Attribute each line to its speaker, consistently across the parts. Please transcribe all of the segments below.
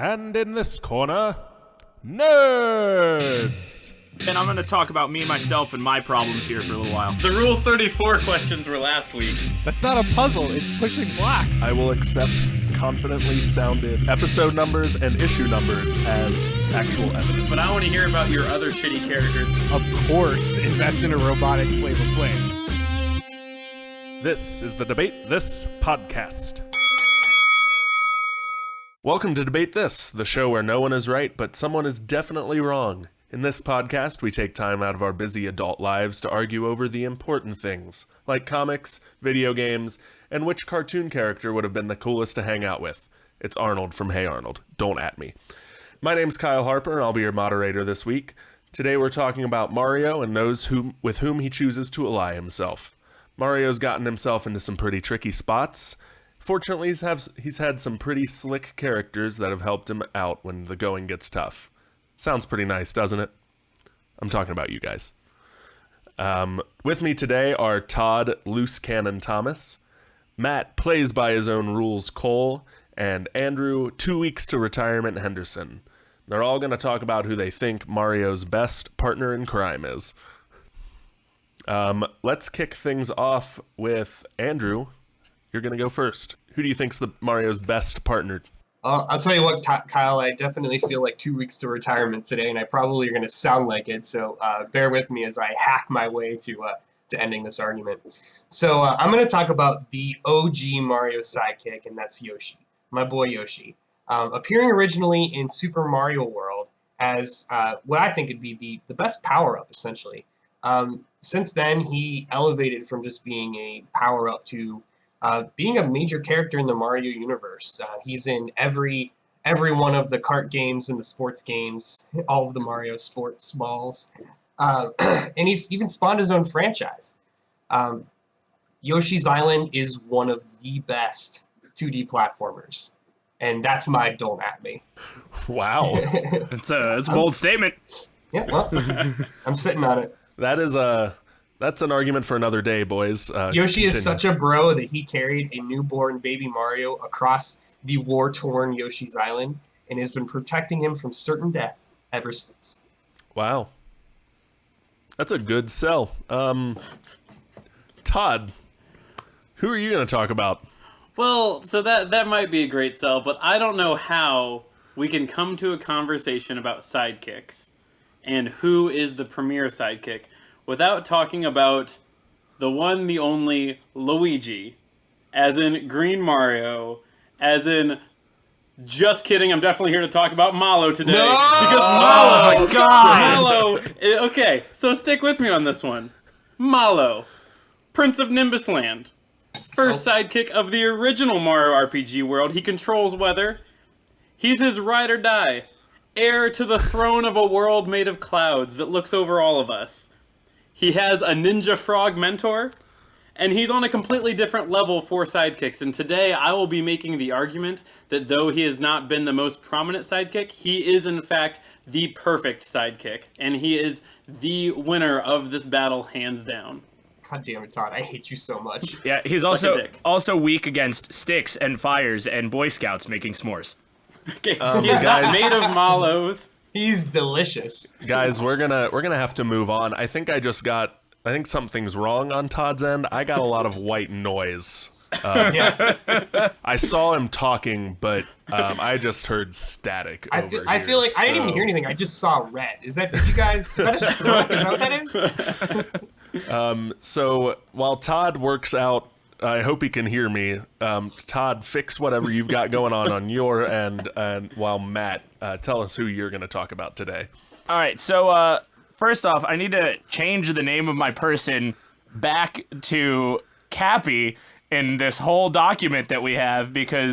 Speaker 1: And in this corner, nerds!
Speaker 2: And I'm going to talk about me, myself, and my problems here for a little while.
Speaker 3: The Rule 34 questions were last week.
Speaker 4: That's not a puzzle, it's pushing blocks.
Speaker 1: I will accept confidently sounded episode numbers and issue numbers as actual evidence.
Speaker 3: But I want to hear about your other shitty characters.
Speaker 4: Of course, invest in a robotic Flavor Flav.
Speaker 1: This is the Debate This podcast. Welcome to Debate This, the show where no one is right, but someone is definitely wrong. In this podcast, we take time out of our busy adult lives to argue over the important things, like comics, video games, and which cartoon character would have been the coolest to hang out with. It's Arnold from Hey Arnold. Don't at me. My name's Kyle Harper, and I'll be your moderator this week. Today we're talking about Mario and those with whom he chooses to ally himself. Mario's gotten himself into some pretty tricky spots. Fortunately, he's had some pretty slick characters that have helped him out when the going gets tough. Sounds pretty nice, doesn't it? I'm talking about you guys. With me today are Todd, Loose Cannon Thomas, Matt, Plays by His Own Rules Cole, and Andrew, 2 weeks to retirement Henderson. They're all going to talk about who they think Mario's best partner in crime is. Let's kick things off with Andrew. You're going to go first. Who do you think's Mario's best partner?
Speaker 5: I'll tell you what, Kyle, I definitely feel like 2 weeks to retirement today, and I probably are going to sound like it, so bear with me as I hack my way to ending this argument. So I'm going to talk about the OG Mario sidekick, and that's Yoshi, my boy Yoshi. Appearing originally in Super Mario World as what I think would be the best power-up, essentially. Since then, he elevated from just being a power-up to being a major character in the Mario universe. He's in every one of the kart games and the sports games, all of the Mario sports balls. And he's even spawned his own franchise. Yoshi's Island is one of the best 2D platformers. And that's my don't at me.
Speaker 1: Wow.
Speaker 2: It's a bold statement.
Speaker 5: Yeah, well, I'm sitting on it.
Speaker 1: That's an argument for another day, boys.
Speaker 5: Yoshi is such a bro that he carried a newborn baby Mario across the war-torn Yoshi's Island and has been protecting him from certain death ever since.
Speaker 1: Wow. That's a good sell. Todd, who are you going to talk about?
Speaker 3: Well, so that might be a great sell, but I don't know how we can come to a conversation about sidekicks and who is the premier sidekick without talking about the one, the only Luigi, as in Green Mario, as in, just kidding, I'm definitely here to talk about Malo today.
Speaker 5: No!
Speaker 3: Because Malo,
Speaker 2: oh my God!
Speaker 3: Malo, okay, so stick with me on this one. Malo, Prince of Nimbus Land, first sidekick of the original Mario RPG world. He controls weather. He's his ride or die, heir to the throne of a world made of clouds that looks over all of us. He has a ninja frog mentor, and he's on a completely different level for sidekicks. And today I will be making the argument that though he has not been the most prominent sidekick, he is in fact the perfect sidekick. And he is the winner of this battle, hands down.
Speaker 5: God damn it, Todd, I hate you so much.
Speaker 6: Yeah, he's also weak against sticks and fires and Boy Scouts making s'mores.
Speaker 3: Okay, he's not made of Malos.
Speaker 5: He's delicious.
Speaker 1: Guys, we're gonna have to move on. I think something's wrong on Todd's end. I got a lot of white noise.
Speaker 5: Yeah.
Speaker 1: I saw him talking, but I just heard static.
Speaker 5: I feel like I didn't even hear anything. I just saw red. Is that a stroke? Is that what that is?
Speaker 1: So while Todd works out, I hope he can hear me. Todd, fix whatever you've got going on your end, and while Matt, tell us who you're going to talk about today.
Speaker 6: All right, so first off, I need to change the name of my person back to Cappy in this whole document that we have because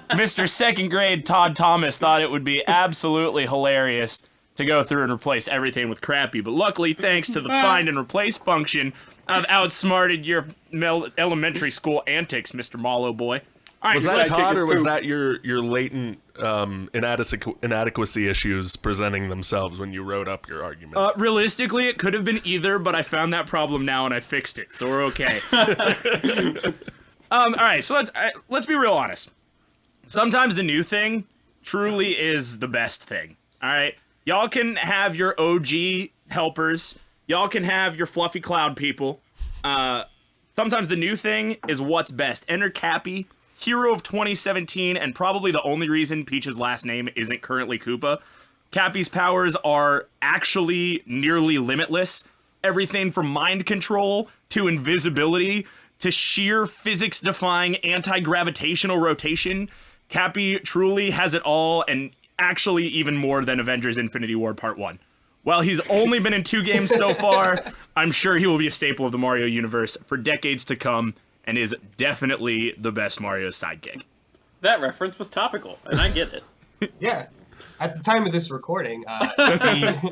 Speaker 6: Mr. Second Grade Todd Thomas thought it would be absolutely hilarious to go through and replace everything with Crappy. But luckily, thanks to the find and replace function, I've outsmarted your elementary school antics, Mr. Malo boy. All right,
Speaker 1: was that Todd, or was that your latent inadequacy issues presenting themselves when you wrote up your argument?
Speaker 6: Realistically, it could have been either, but I found that problem now and I fixed it, so we're okay. All right, so let's be real honest. Sometimes the new thing truly is the best thing. All right, y'all can have your OG helpers. Y'all can have your fluffy cloud people. Sometimes the new thing is what's best. Enter Cappy, hero of 2017, and probably the only reason Peach's last name isn't currently Koopa. Cappy's powers are actually nearly limitless. Everything from mind control to invisibility to sheer physics-defying anti-gravitational rotation. Cappy truly has it all, and actually even more than Avengers Infinity War Part 1. While he's only been in 2 games so far, I'm sure he will be a staple of the Mario universe for decades to come, and is definitely the best Mario's sidekick.
Speaker 3: That reference was topical, and I get it.
Speaker 5: Yeah. At the time of this recording, the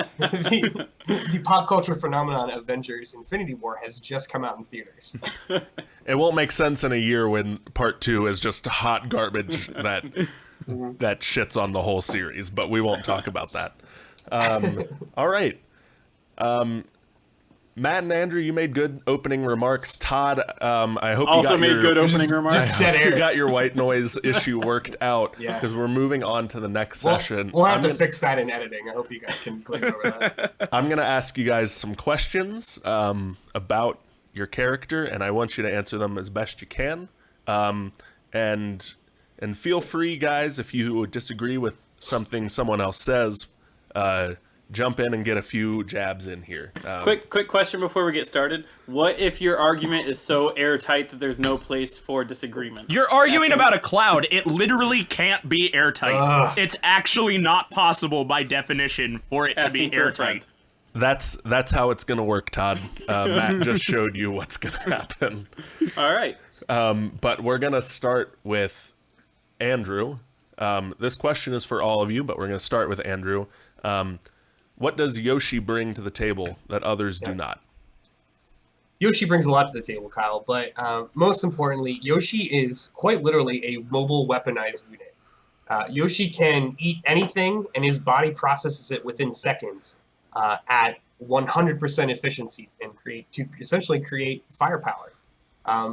Speaker 5: pop culture phenomenon Avengers Infinity War has just come out in theaters.
Speaker 1: It won't make sense in a year when part 2 is just hot garbage that shits on the whole series, but we won't talk about that. All right. Matt and Andrew, you made good opening remarks. Todd, I hope
Speaker 3: Also
Speaker 1: you got
Speaker 3: made
Speaker 1: your,
Speaker 3: good opening remarks.
Speaker 5: Just dead air.
Speaker 1: you got your white noise issue worked out,
Speaker 5: Yeah.
Speaker 1: because we're moving on to the next session.
Speaker 5: We'll have to fix that in editing. I hope you guys can glaze over that.
Speaker 1: I'm going to ask you guys some questions about your character, and I want you to answer them as best you can. And feel free, guys, if you disagree with something someone else says, jump in and get a few jabs in here.
Speaker 3: Quick question before we get started. What if your argument is so airtight that there's no place for disagreement?
Speaker 6: You're arguing about a cloud. It literally can't be airtight. It's actually not possible by definition for it to
Speaker 3: Asking
Speaker 6: be
Speaker 3: for a
Speaker 6: airtight.
Speaker 3: friend.
Speaker 1: That's how it's going to work, Todd. Matt just showed you what's going to happen.
Speaker 3: All right.
Speaker 1: But we're going to start with Andrew. This question is for all of you, but we're going to start with Andrew. What does Yoshi bring to the table that others do not?
Speaker 5: Yoshi brings a lot to the table, Kyle, but most importantly, Yoshi is quite literally a mobile weaponized unit. Yoshi can eat anything, and his body processes it within seconds at 100% efficiency and essentially create firepower.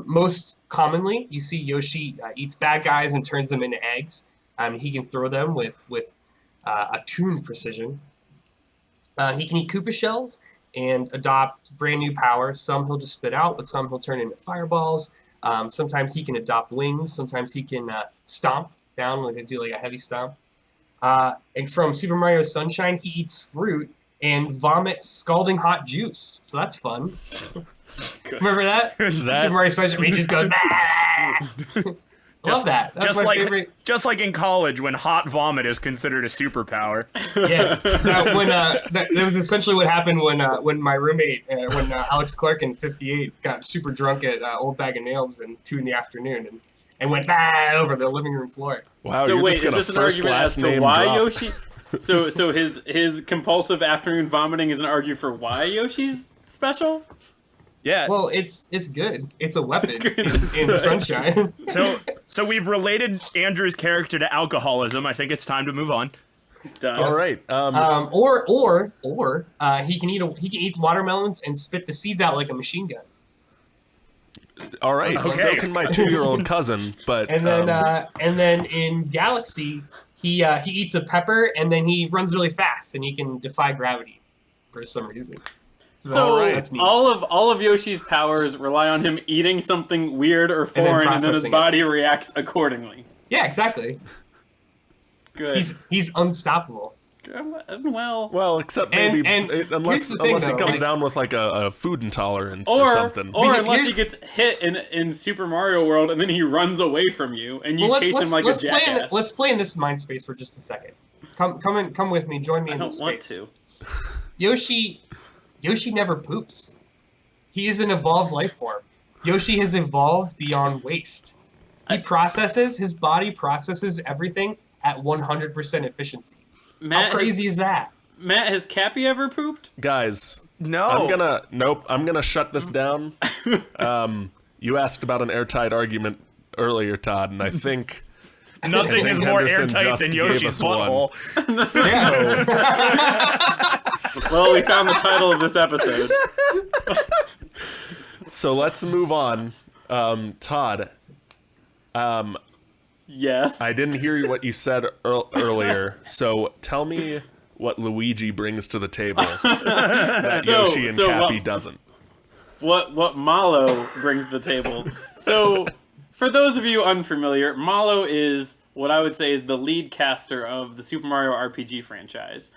Speaker 5: Most commonly, you see Yoshi eats bad guys and turns them into eggs. He can throw them with attuned precision. He can eat Koopa shells and adopt brand new powers. Some he'll just spit out, but some he'll turn into fireballs. Sometimes he can adopt wings. Sometimes he can stomp down, do a heavy stomp. And from Super Mario Sunshine, he eats fruit and vomits scalding hot juice. So that's fun. Remember that? Super Mario Sunshine, where he just goes, love that. That's my favorite.
Speaker 6: Just like in college, when hot vomit is considered a superpower.
Speaker 5: Yeah, that was essentially what happened when my roommate, when Alex Clark in '58 got super drunk at Old Bag of Nails in 2 p.m. and went over the living room floor.
Speaker 1: Wow,
Speaker 3: So
Speaker 1: you're
Speaker 3: wait,
Speaker 1: just
Speaker 3: is
Speaker 1: gonna
Speaker 3: this an
Speaker 1: first
Speaker 3: argument as
Speaker 1: last
Speaker 3: to
Speaker 1: name
Speaker 3: why
Speaker 1: drop.
Speaker 3: Yoshi? So his compulsive afternoon vomiting is an argument for why Yoshi's special?
Speaker 6: Yeah.
Speaker 5: Well, it's good. It's a weapon in Sunshine.
Speaker 6: So we've related Andrew's character to alcoholism. I think it's time to move on.
Speaker 3: Done.
Speaker 1: All right.
Speaker 5: Or he can eat watermelons and spit the seeds out like a machine gun.
Speaker 1: All right.
Speaker 5: Okay.
Speaker 1: So can my 2-year-old cousin, but
Speaker 5: And then in Galaxy, he eats a pepper and then he runs really fast and he can defy gravity for some reason.
Speaker 3: So
Speaker 5: that's neat.
Speaker 3: all of Yoshi's powers rely on him eating something weird or
Speaker 5: then
Speaker 3: foreign, and then his
Speaker 5: processing
Speaker 3: body reacts accordingly.
Speaker 5: Yeah, exactly.
Speaker 3: Good.
Speaker 5: He's unstoppable.
Speaker 3: Well,
Speaker 1: except
Speaker 5: And-
Speaker 1: maybe
Speaker 5: and
Speaker 1: unless
Speaker 5: here's the thing,
Speaker 1: he
Speaker 5: though,
Speaker 1: comes
Speaker 5: like-
Speaker 1: down with like a food intolerance or
Speaker 3: or
Speaker 1: something.
Speaker 3: unless he gets hit in Super Mario World and then he runs away from you and you chase him like a jackass.
Speaker 5: Let's play in this mind space for just a second. Come with me. Join me
Speaker 3: I
Speaker 5: in
Speaker 3: don't
Speaker 5: this
Speaker 3: want
Speaker 5: space.
Speaker 3: to.
Speaker 5: Yoshi never poops. He is an evolved life form. Yoshi has evolved beyond waste. His body processes everything at 100% efficiency. How crazy is that?
Speaker 3: Matt, has Cappy ever pooped?
Speaker 1: Guys,
Speaker 6: No.
Speaker 1: I'm gonna shut this down. You asked about an airtight argument earlier, Todd, and I think
Speaker 6: Nothing is more
Speaker 1: Henderson
Speaker 6: airtight
Speaker 1: just
Speaker 6: than
Speaker 1: gave
Speaker 6: Yoshi's
Speaker 1: us one.
Speaker 6: butthole.
Speaker 3: Well, we found the title of this episode.
Speaker 1: So let's move on. Todd,
Speaker 3: Yes.
Speaker 1: I didn't hear what you said earlier, so tell me what Luigi brings to the table that Yoshi and Cappy doesn't.
Speaker 3: What Malo brings to the table. So, for those of you unfamiliar, Malo is what I would say is the lead caster of the Super Mario RPG franchise.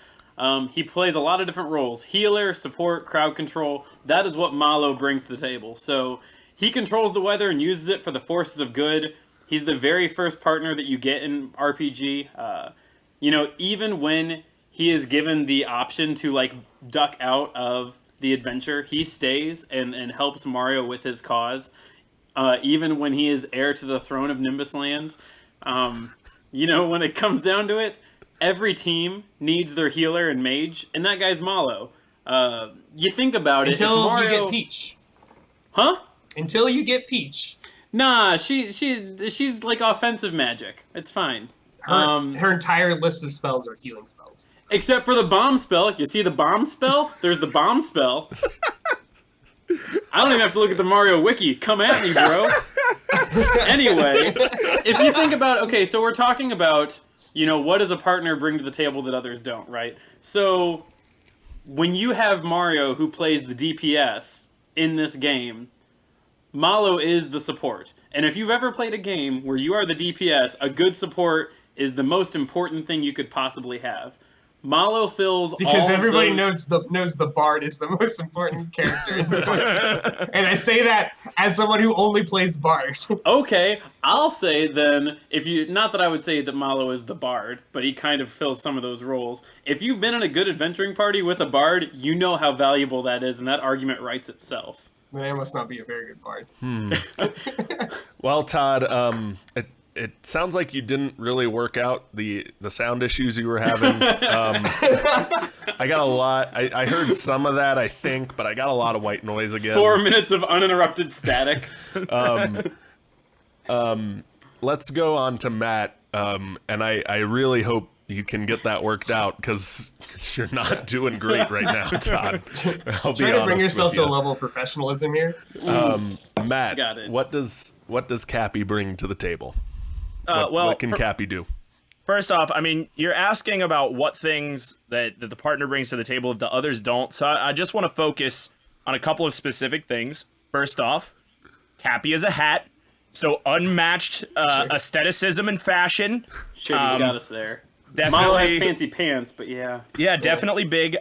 Speaker 3: He plays a lot of different roles. Healer, support, crowd control. That is what Malo brings to the table. So, he controls the weather and uses it for the forces of good. He's the very first partner that you get in RPG. Even when he is given the option to, like, duck out of the adventure, he stays and helps Mario with his cause, even when he is heir to the throne of Nimbus Land. When it comes down to it, every team needs their healer and mage, and that guy's Malo. You think about it,
Speaker 5: until
Speaker 3: Mario...
Speaker 5: you get Peach.
Speaker 3: Huh?
Speaker 5: Until you get Peach.
Speaker 3: Nah, she's like offensive magic. It's fine.
Speaker 5: Her entire list of spells are healing spells.
Speaker 3: Except for the bomb spell. You see the bomb spell? There's the bomb spell. I don't even have to look at the Mario wiki. Come at me, bro. Anyway, if you think about... Okay, so we're talking about, what does a partner bring to the table that others don't, right? So, when you have Mario who plays the DPS in this game, Malo is the support. And if you've ever played a game where you are the DPS, a good support is the most important thing you could possibly have. Malo fills
Speaker 5: because
Speaker 3: all
Speaker 5: everybody
Speaker 3: those...
Speaker 5: knows the bard is the most important character in the book. And I say that as someone who only plays bard.
Speaker 3: Okay, I'll say then, not that I would say that Malo is the bard, but he kind of fills some of those roles. If you've been in a good adventuring party with a bard, you know how valuable that is, and that argument writes itself.
Speaker 5: Then I must not be a very good bard.
Speaker 1: Well, Todd, it sounds like you didn't really work out the sound issues you were having. I got a lot. I heard some of that, I think, but I got a lot of white noise again.
Speaker 3: 4 minutes of uninterrupted static.
Speaker 1: Let's go on to Matt, and I really hope you can get that worked out, because you're not doing great right now, Todd. I'll
Speaker 5: Try to bring yourself to a level of professionalism here.
Speaker 1: Matt,
Speaker 3: Got it.
Speaker 1: what does Cappy bring to the table?
Speaker 6: Well,
Speaker 1: what can Cappy do?
Speaker 6: First off, I mean, you're asking about what things that the partner brings to the table that the others don't. So I just want to focus on a couple of specific things. First off, Cappy is a hat, so unmatched aestheticism and fashion.
Speaker 3: Shit, he's got us there.
Speaker 6: Definitely,
Speaker 3: Malo has fancy pants, but yeah.
Speaker 6: Yeah, definitely big.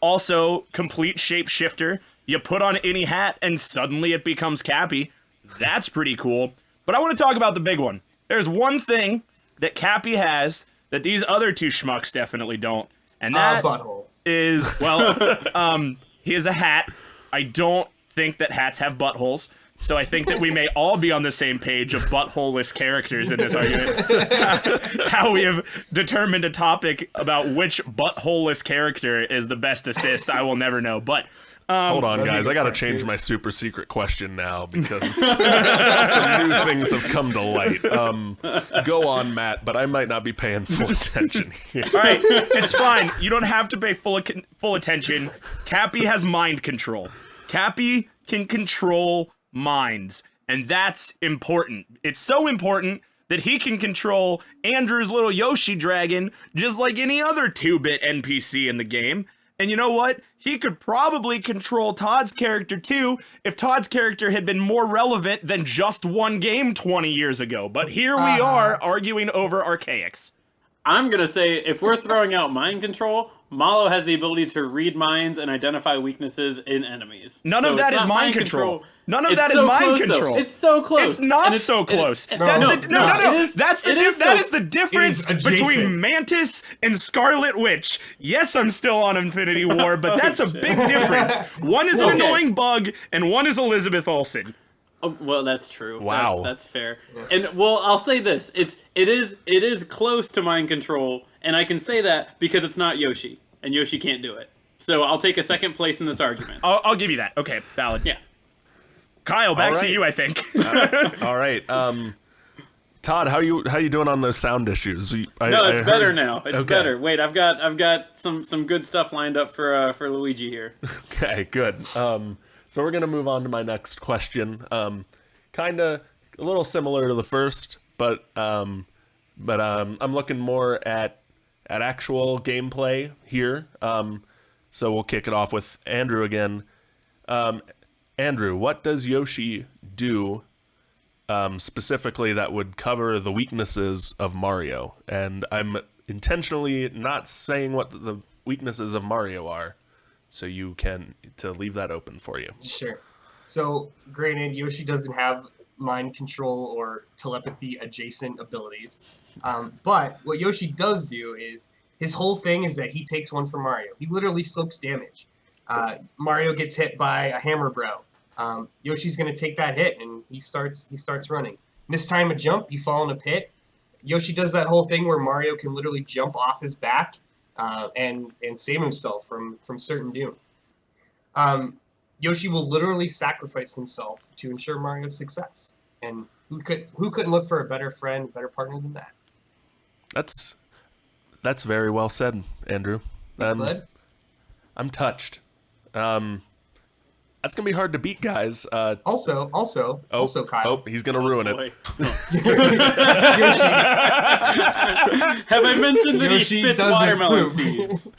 Speaker 6: Also, complete shapeshifter. You put on any hat and suddenly it becomes Cappy. That's pretty cool. But I want to talk about the big one. There's one thing that Cappy has that these other two schmucks definitely don't. And that
Speaker 5: Butthole.
Speaker 6: is, he is a hat. I don't think that hats have buttholes. So I think that we may all be on the same page of butthole-less characters in this argument. How we have determined a topic about which butthole-less character is the best assist, I will never know. But
Speaker 1: hold on, guys. I got to change my super secret question now, because some new things have come to light. Go on, Matt, but I might not be paying full attention here.
Speaker 6: All right, it's fine. You don't have to pay full attention. Cappy has mind control. Cappy can control minds, and that's important. It's so important that he can control Andrew's little Yoshi dragon just like any other 2-bit NPC in the game. And you know what? He could probably control Todd's character too if Todd's character had been more relevant than just one game 20 years ago. But here we are arguing over archaics.
Speaker 3: I'm going to say, if we're throwing out mind control, Malo has the ability to read minds and identify weaknesses in enemies.
Speaker 6: None of that is mind control. None of that is mind control.
Speaker 3: It's so close.
Speaker 6: It's not so close. That is the difference between Mantis and Scarlet Witch. Yes, I'm still on Infinity War, but that's a big difference. One is an annoying bug, and one is Elizabeth Olsen.
Speaker 3: Oh, well, that's true.
Speaker 1: Wow.
Speaker 3: That's fair. And well, I'll say this: it is close to mind control, and I can say that because it's not Yoshi, and Yoshi can't do it. So I'll take a second place in this argument.
Speaker 6: I'll give you that. Okay, valid.
Speaker 3: Yeah.
Speaker 6: Kyle, back to you, I think.
Speaker 1: All right. Todd, how you doing on those sound issues?
Speaker 3: It's better now. It's better. Wait, I've got some good stuff lined up for Luigi here.
Speaker 1: Okay, good. So we're gonna move on to my next question. Kind of a little similar to the first, but I'm looking more at actual gameplay here. So we'll kick it off with Andrew again. Andrew, what does Yoshi do specifically that would cover the weaknesses of Mario? And I'm intentionally not saying what the weaknesses of Mario are, so you can to leave that open for you.
Speaker 5: Sure. So, granted, Yoshi doesn't have mind control or telepathy adjacent abilities. But what Yoshi does do is, his whole thing is that he takes one for Mario. He literally soaks damage. Mario gets hit by a hammer bro. Yoshi's going to take that hit, and he starts running. Mistime a jump, you fall in a pit. Yoshi does that whole thing where Mario can literally jump off his back and save himself from certain doom. Yoshi will literally sacrifice himself to ensure Mario's success. And who couldn't look for a better friend, better partner than that?
Speaker 1: That's very well said, Andrew.
Speaker 5: Thanks, bud.
Speaker 1: I'm touched. That's gonna be hard to beat, guys.
Speaker 5: Also, Kyle.
Speaker 1: Oh, he's gonna ruin it.
Speaker 5: Yoshi,
Speaker 3: Have I mentioned that
Speaker 5: Yoshi
Speaker 3: he spits
Speaker 5: doesn't
Speaker 3: watermelon
Speaker 5: poop.
Speaker 3: seeds?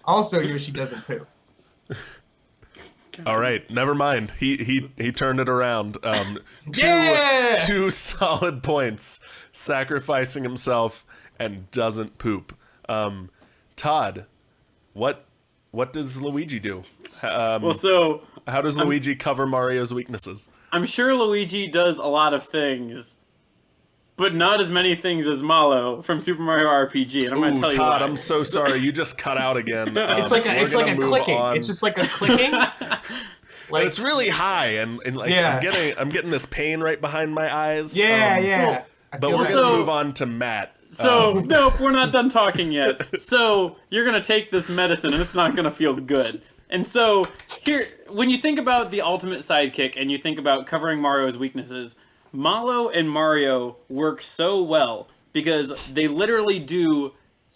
Speaker 5: Also, Yoshi doesn't poop.
Speaker 1: All right, never mind. He turned it around.
Speaker 5: Yeah!
Speaker 1: Two solid points. Sacrificing himself and doesn't poop. Todd, what does Luigi do? How does Luigi cover Mario's weaknesses?
Speaker 3: I'm sure Luigi does a lot of things, but not as many things as Malo from Super Mario RPG. And I'm going to tell you
Speaker 1: Todd,
Speaker 3: why.
Speaker 1: I'm so sorry. You just cut out again.
Speaker 5: It's like a clicking.
Speaker 1: On.
Speaker 5: It's just like a clicking.
Speaker 1: Like, it's really high, and like
Speaker 5: Yeah.
Speaker 1: I'm getting this pain right behind my eyes.
Speaker 5: Yeah. I
Speaker 1: But
Speaker 5: feel
Speaker 1: we're
Speaker 5: that.
Speaker 1: gonna move on to Matt.
Speaker 3: So, nope, we're not done talking yet. So, you're going to take this medicine and it's not going to feel good. And so, here, when you think about the ultimate sidekick and you think about covering Mario's weaknesses, Malo and Mario work so well because they literally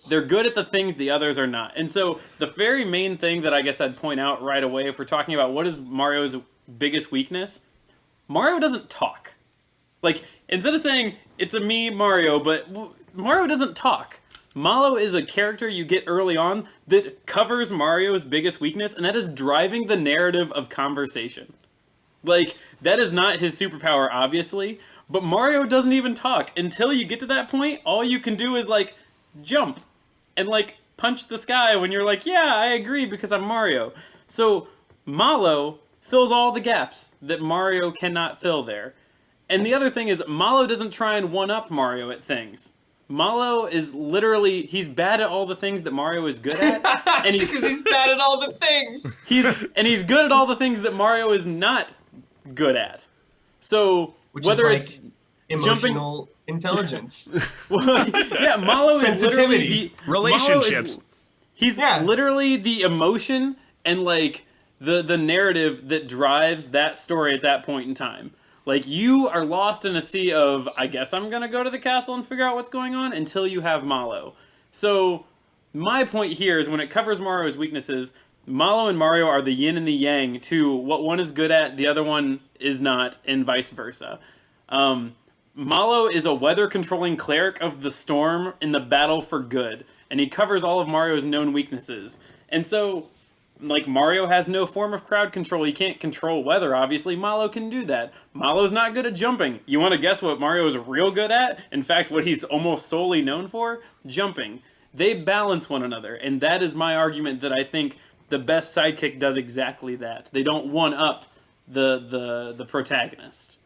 Speaker 3: they're good at the things the others are not. And so, the very main thing that I guess I'd point out right away if we're talking about what is Mario's biggest weakness, Mario doesn't talk. Like, instead of saying, it's a me, Mario, but Mario doesn't talk. Malo is a character you get early on that covers Mario's biggest weakness, and that is driving the narrative of conversation. Like, that is not his superpower, obviously, but Mario doesn't even talk. Until you get to that point, all you can do is, like, jump and, like, punch the sky when you're like, yeah, I agree because I'm Mario. So, Malo fills all the gaps that Mario cannot fill there. And the other thing is, Malo doesn't try and one-up Mario at things. Malo is literally, he's bad at all the things that Mario is good at. And
Speaker 5: Because he's bad at all the things.
Speaker 3: he's good at all the things that Mario is not good at. So,
Speaker 5: Which
Speaker 3: whether
Speaker 5: is
Speaker 3: it's
Speaker 5: like emotional intelligence.
Speaker 3: yeah, Malo is literally the
Speaker 1: Relationships.
Speaker 3: He's literally the emotion and like the narrative that drives that story at that point in time. Like, you are lost in a sea of, I guess I'm gonna go to the castle and figure out what's going on until you have Malo. So, my point here is when it covers Mario's weaknesses, Malo and Mario are the yin and the yang to what one is good at, the other one is not, and vice versa. Malo is a weather-controlling cleric of the storm in the battle for good, and he covers all of Mario's known weaknesses. And so, like, Mario has no form of crowd control. He can't control weather, obviously. Malo can do that. Malo's not good at jumping. You want to guess what Mario is real good at? In fact, what he's almost solely known for? Jumping. They balance one another, and that is my argument that I think the best sidekick does exactly that. They don't one-up the protagonist.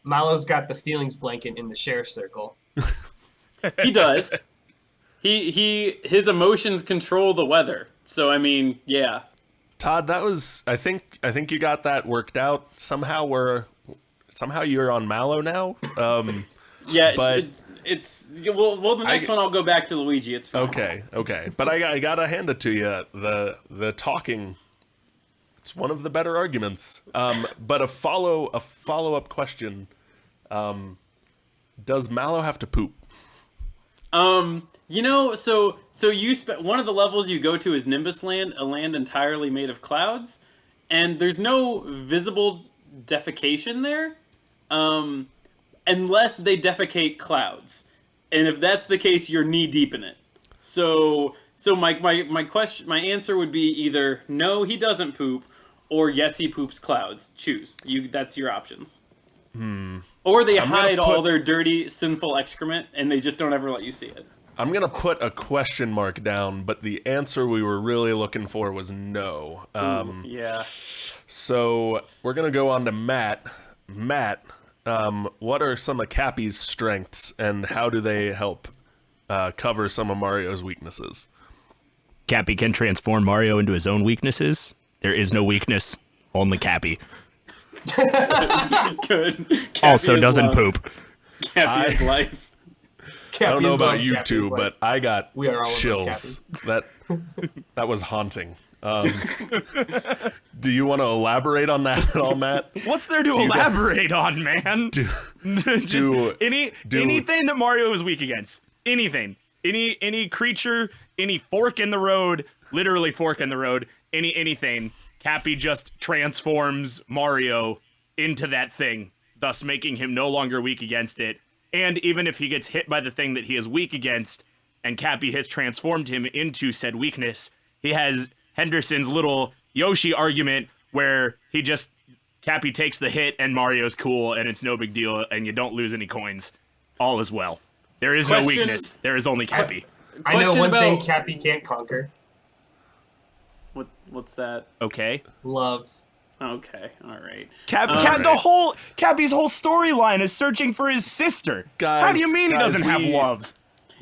Speaker 5: Malo's got the feelings blanket in the share circle.
Speaker 3: He does. His emotions control the weather. So, I mean, yeah.
Speaker 1: Todd, that was I think you got that worked out. Somehow you're on Malo now.
Speaker 3: Yeah,
Speaker 1: but
Speaker 3: the next one I'll go back to Luigi. It's fine.
Speaker 1: Okay. But I gotta hand it to you. The talking, it's one of the better arguments. But a follow up question. Does Malo have to poop?
Speaker 3: You know, so one of the levels you go to is Nimbus Land, a land entirely made of clouds, and there's no visible defecation there. unless they defecate clouds. And if that's the case, you're knee deep in it. So my answer would be either no, he doesn't poop, or yes, he poops clouds. Choose. That's your options. Or they hide all their dirty, sinful excrement, and they just don't ever let you see it.
Speaker 1: I'm going to put a question mark down, but the answer we were really looking for was no.
Speaker 3: Yeah.
Speaker 1: So we're going to go on to Matt. Matt, what are some of Cappy's strengths, and how do they help cover some of Mario's weaknesses?
Speaker 6: Cappy can transform Mario into his own weaknesses. There is no weakness, only Cappy.
Speaker 3: Good. Cappy
Speaker 6: Also
Speaker 3: is
Speaker 6: doesn't
Speaker 3: love.
Speaker 6: poop.
Speaker 3: Cappy is life.
Speaker 1: I don't know
Speaker 5: Cappy's
Speaker 1: about
Speaker 5: life,
Speaker 1: you
Speaker 5: Cappy's
Speaker 1: two,
Speaker 5: life.
Speaker 1: but I got
Speaker 5: We are all of us,
Speaker 1: chills. That was haunting. Do you want to elaborate on that at all, Matt?
Speaker 6: What's there to elaborate on, man? Anything that Mario is weak against. Anything. Any creature, any fork in the road, literally fork in the road, anything. Cappy just transforms Mario into that thing, thus making him no longer weak against it. And even if he gets hit by the thing that he is weak against, and Cappy has transformed him into said weakness, he has Henderson's little Yoshi argument where Cappy takes the hit and Mario's cool and it's no big deal and you don't lose any coins. All is well. There is no weakness. There is only Cappy.
Speaker 5: I know
Speaker 3: Question
Speaker 5: one thing
Speaker 3: about-
Speaker 5: Cappy can't conquer.
Speaker 3: What's that?
Speaker 6: Okay.
Speaker 5: Love.
Speaker 3: Okay, all right.
Speaker 6: Cappy's whole storyline is searching for his sister.
Speaker 1: Guys,
Speaker 6: How do you mean he
Speaker 1: guys,
Speaker 6: doesn't have love?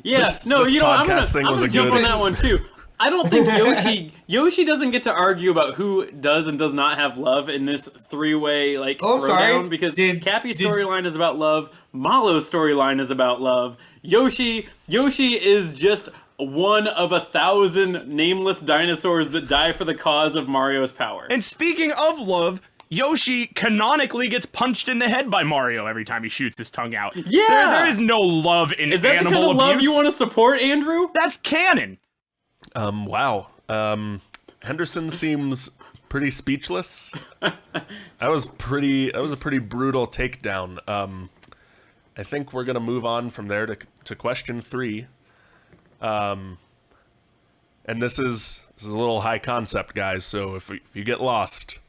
Speaker 3: Yeah,
Speaker 1: This
Speaker 3: I'm gonna
Speaker 1: podcast thing was a
Speaker 3: jump
Speaker 1: good-
Speaker 3: on that one too. I don't think Yoshi doesn't get to argue about who does and does not have love in this three-way
Speaker 5: Oh, sorry.
Speaker 3: throwdown because
Speaker 5: Did-
Speaker 3: Cappy's storyline is about love, Malo's storyline is about love. Yoshi is just one of 1,000 nameless dinosaurs that die for the cause of Mario's power.
Speaker 6: And speaking of love, Yoshi canonically gets punched in the head by Mario every time he shoots his tongue out.
Speaker 3: Yeah!
Speaker 6: There is no love in
Speaker 3: Is that the
Speaker 6: animal
Speaker 3: kind of
Speaker 6: abuse.
Speaker 3: love you want to support, Andrew?
Speaker 6: That's canon.
Speaker 1: Wow. Henderson seems pretty speechless. That was a pretty brutal takedown. I think we're gonna move on from there to question 3. And this is a little high concept, guys. So if you get lost,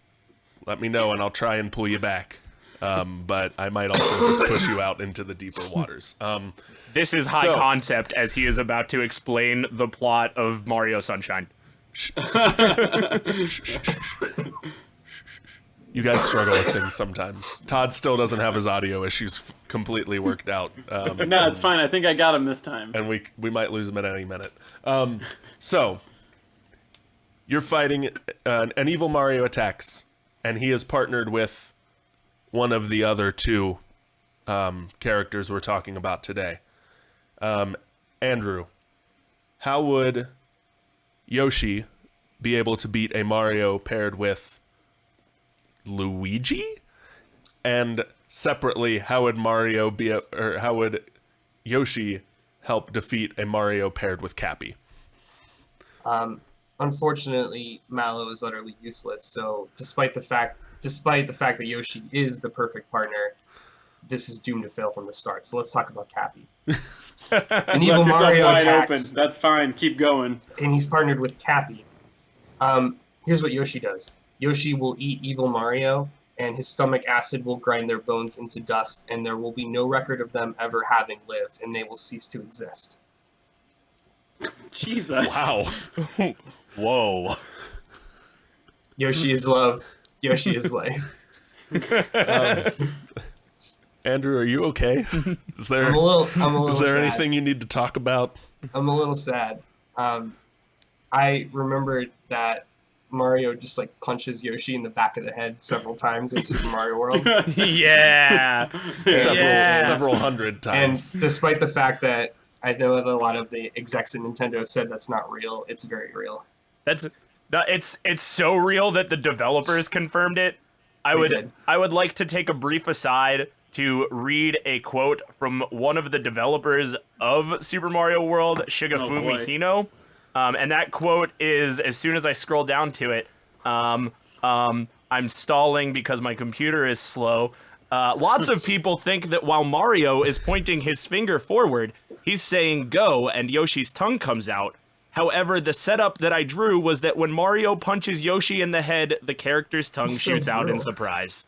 Speaker 1: let me know and I'll try and pull you back. But I might also just push you out into the deeper waters.
Speaker 6: This is high concept as he is about to explain the plot of Mario Sunshine.
Speaker 1: You guys struggle with things sometimes. Todd still doesn't have his audio issues completely worked out.
Speaker 3: No, it's fine. I think I got him this time.
Speaker 1: And we might lose him at any minute. So, you're fighting an evil Mario attacks, and he is partnered with one of the other two characters we're talking about today. Andrew, how would Yoshi be able to beat a Mario paired with Luigi? And separately, how would how would Yoshi help defeat a Mario paired with Cappy?
Speaker 5: Unfortunately, Mallow is utterly useless. So, despite the fact that Yoshi is the perfect partner, this is doomed to fail from the start. So let's talk about Cappy. An evil
Speaker 3: Left yourself
Speaker 5: Mario
Speaker 3: wide
Speaker 5: attacks,
Speaker 3: open. That's fine. Keep going.
Speaker 5: and he's partnered with Cappy. Here's what Yoshi does. Yoshi will eat evil Mario, and his stomach acid will grind their bones into dust, and there will be no record of them ever having lived, and they will cease to exist.
Speaker 3: Jesus.
Speaker 1: Wow.
Speaker 6: Whoa.
Speaker 5: Yoshi is love. Yoshi is life.
Speaker 1: Andrew, are you okay? Is there
Speaker 5: I'm a little
Speaker 1: is there
Speaker 5: sad.
Speaker 1: anything you need to talk about?
Speaker 5: I'm a little sad. I remember that Mario just like punches Yoshi in the back of the head several times in Super Mario World.
Speaker 6: Yeah.
Speaker 1: Several hundred
Speaker 5: And
Speaker 1: times.
Speaker 5: despite the fact that I know that a lot of the execs at Nintendo have said that's not real, it's very real.
Speaker 6: It's so real that the developers confirmed it. I would like to take a brief aside to read a quote from one of the developers of Super Mario World, Shigefumi
Speaker 3: boy.
Speaker 6: Hino. And that quote is, as soon as I scroll down to it, I'm stalling because my computer is slow. Lots of people think that while Mario is pointing his finger forward, he's saying go and Yoshi's tongue comes out. However, the setup that I drew was that when Mario punches Yoshi in the head, the character's tongue shoots out in surprise.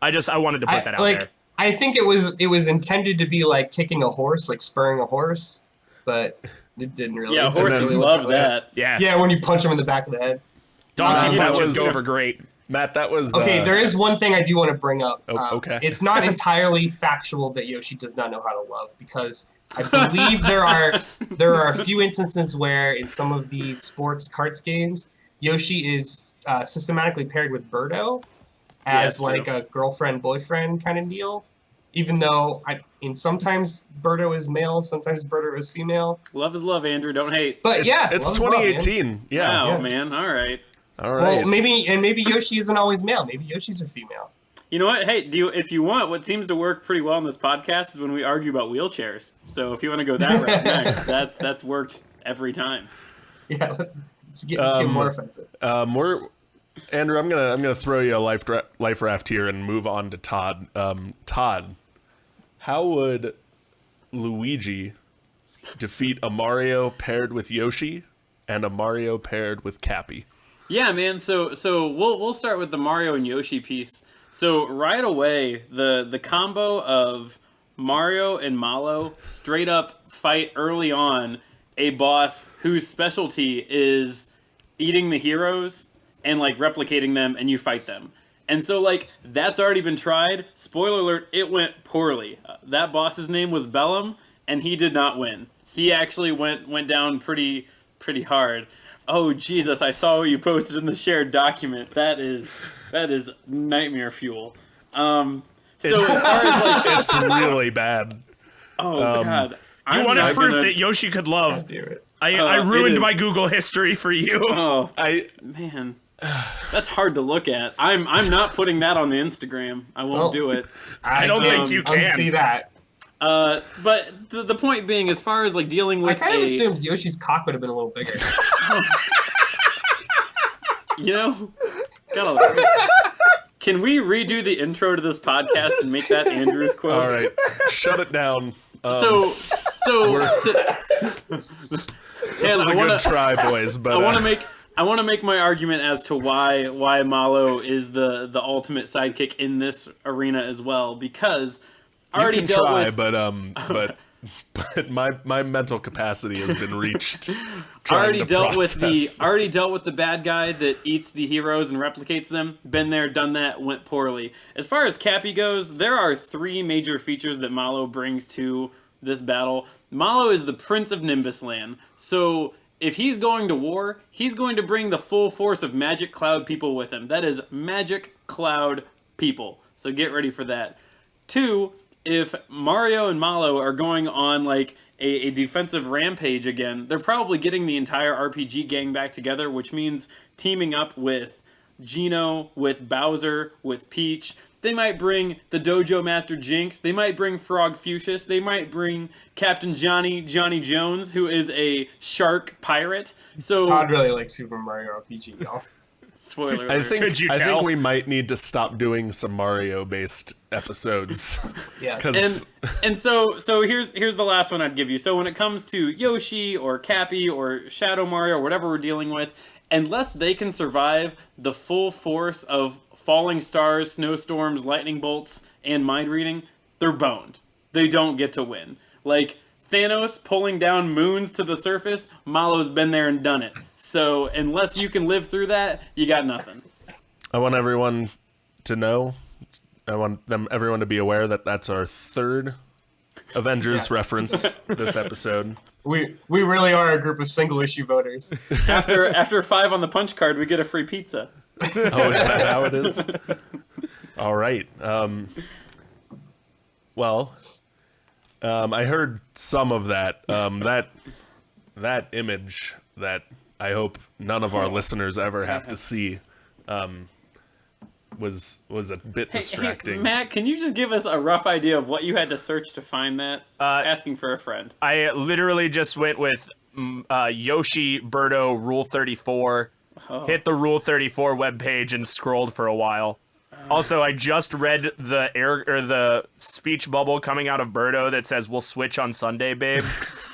Speaker 6: I wanted to put that out there.
Speaker 5: I think it was intended to be like kicking a horse, like spurring a horse, but it didn't really.
Speaker 3: Yeah, horses love that.
Speaker 6: Yeah.
Speaker 5: Yeah, when you punch them in the back of the head.
Speaker 6: Donkey
Speaker 1: that
Speaker 6: punches
Speaker 1: was-
Speaker 6: go over great.
Speaker 1: Matt, that was
Speaker 5: Okay, there is one thing I do want to bring up.
Speaker 1: okay.
Speaker 5: It's not entirely factual that Yoshi does not know how to love, because I believe there are a few instances where in some of the sports carts games, Yoshi is systematically paired with Birdo as like a girlfriend-boyfriend kind of deal. Even though sometimes Birdo is male, sometimes Birdo is female.
Speaker 3: Love is love, Andrew. Don't hate.
Speaker 5: But yeah,
Speaker 1: It's
Speaker 5: love's love, man.
Speaker 1: 2018. Yeah.
Speaker 3: Wow,
Speaker 5: Yeah.
Speaker 3: man. All right.
Speaker 1: All right.
Speaker 5: Well, maybe Yoshi isn't always male. Maybe Yoshi's a female.
Speaker 3: You know what? Hey, if you want, what seems to work pretty well on this podcast is when we argue about wheelchairs. So if you want to go that route next, that's worked every time.
Speaker 5: Yeah, let's get more offensive.
Speaker 1: Andrew, I'm gonna throw you a life raft here and move on to Todd. Todd, how would Luigi defeat a Mario paired with Yoshi and a Mario paired with Cappy?
Speaker 3: Yeah, man. So we'll start with the Mario and Yoshi piece. So right away, the combo of Mario and Malo straight up fight early on a boss whose specialty is eating the heroes and like replicating them, and you fight them. And so like that's already been tried. Spoiler alert: it went poorly. That boss's name was Bellum, and he did not win. He actually went down pretty hard. Oh Jesus! I saw what you posted in the shared document. That is nightmare fuel. So as far as like,
Speaker 1: It's really bad.
Speaker 3: oh God,
Speaker 6: You wanted
Speaker 3: not
Speaker 6: proof
Speaker 3: gonna-
Speaker 6: that Yoshi could love.
Speaker 5: Do it.
Speaker 6: I
Speaker 3: it
Speaker 6: ruined
Speaker 3: is-
Speaker 6: my Google history for you.
Speaker 3: Oh
Speaker 1: I
Speaker 3: man, that's hard to look at. I'm not putting that on the Instagram. I won't
Speaker 5: Well,
Speaker 3: do it.
Speaker 5: I
Speaker 6: don't
Speaker 5: can't
Speaker 6: think you can.
Speaker 5: unsee that.
Speaker 3: But the point being, as far as like dealing
Speaker 5: I
Speaker 3: with
Speaker 5: kind of assumed Yoshi's cock would have been a little bigger.
Speaker 3: you know, can we redo the intro to this podcast and make that Andrew's quote?
Speaker 1: all right. Shut it down.
Speaker 3: So
Speaker 1: This was
Speaker 3: I
Speaker 1: a
Speaker 3: wanna-
Speaker 1: good try, boys. But
Speaker 3: I want to make my argument as to why Malo is the ultimate sidekick in this arena as well, because I already
Speaker 1: you can
Speaker 3: dealt
Speaker 1: try,
Speaker 3: with
Speaker 1: but my mental capacity has been reached.
Speaker 3: already dealt with the bad guy that eats the heroes and replicates them. Been there, done that, went poorly. As far as Cappy goes, there are three major features that Malo brings to this battle. Malo is the Prince of Nimbusland, so if he's going to war, he's going to bring the full force of Magic Cloud people with him. That is Magic Cloud people. So get ready for that. 2, if Mario and Malo are going on like a defensive rampage again, they're probably getting the entire RPG gang back together, which means teaming up with Geno, with Bowser, with Peach. They might bring the Dojo Master Jinx. They might bring Frog Fuchsius. They might bring Captain Johnny Jones, who is a shark pirate. So
Speaker 5: Todd really likes Super Mario RPG, y'all.
Speaker 3: spoiler
Speaker 1: I
Speaker 3: alert.
Speaker 1: think
Speaker 6: Could you
Speaker 1: I
Speaker 6: tell?
Speaker 1: think we might need to stop doing some Mario-based episodes.
Speaker 5: Yeah.
Speaker 3: And so here's the last one I'd give you. So when it comes to Yoshi or Cappy or Shadow Mario or whatever we're dealing with, unless they can survive the full force of falling stars, snowstorms, lightning bolts, and mind reading, they're boned. They don't get to win. Like Thanos pulling down moons to the surface, Malo's been there and done it. So unless you can live through that, you got nothing.
Speaker 1: I want everyone to know. I want everyone to be aware that that's our third Avengers reference this episode.
Speaker 5: We really are a group of single issue voters.
Speaker 3: After 5 on the punch card, we get a free pizza.
Speaker 1: Oh, is that how it is? All right. I heard some of that. That image that I hope none of our listeners ever have to see was a bit distracting.
Speaker 3: Hey, Matt, can you just give us a rough idea of what you had to search to find that? Asking for a friend.
Speaker 6: I literally just went with Yoshi, Birdo, Rule 34, hit the Rule 34 webpage and scrolled for a while. Also, I just read the speech bubble coming out of Birdo that says we'll switch on Sunday, babe.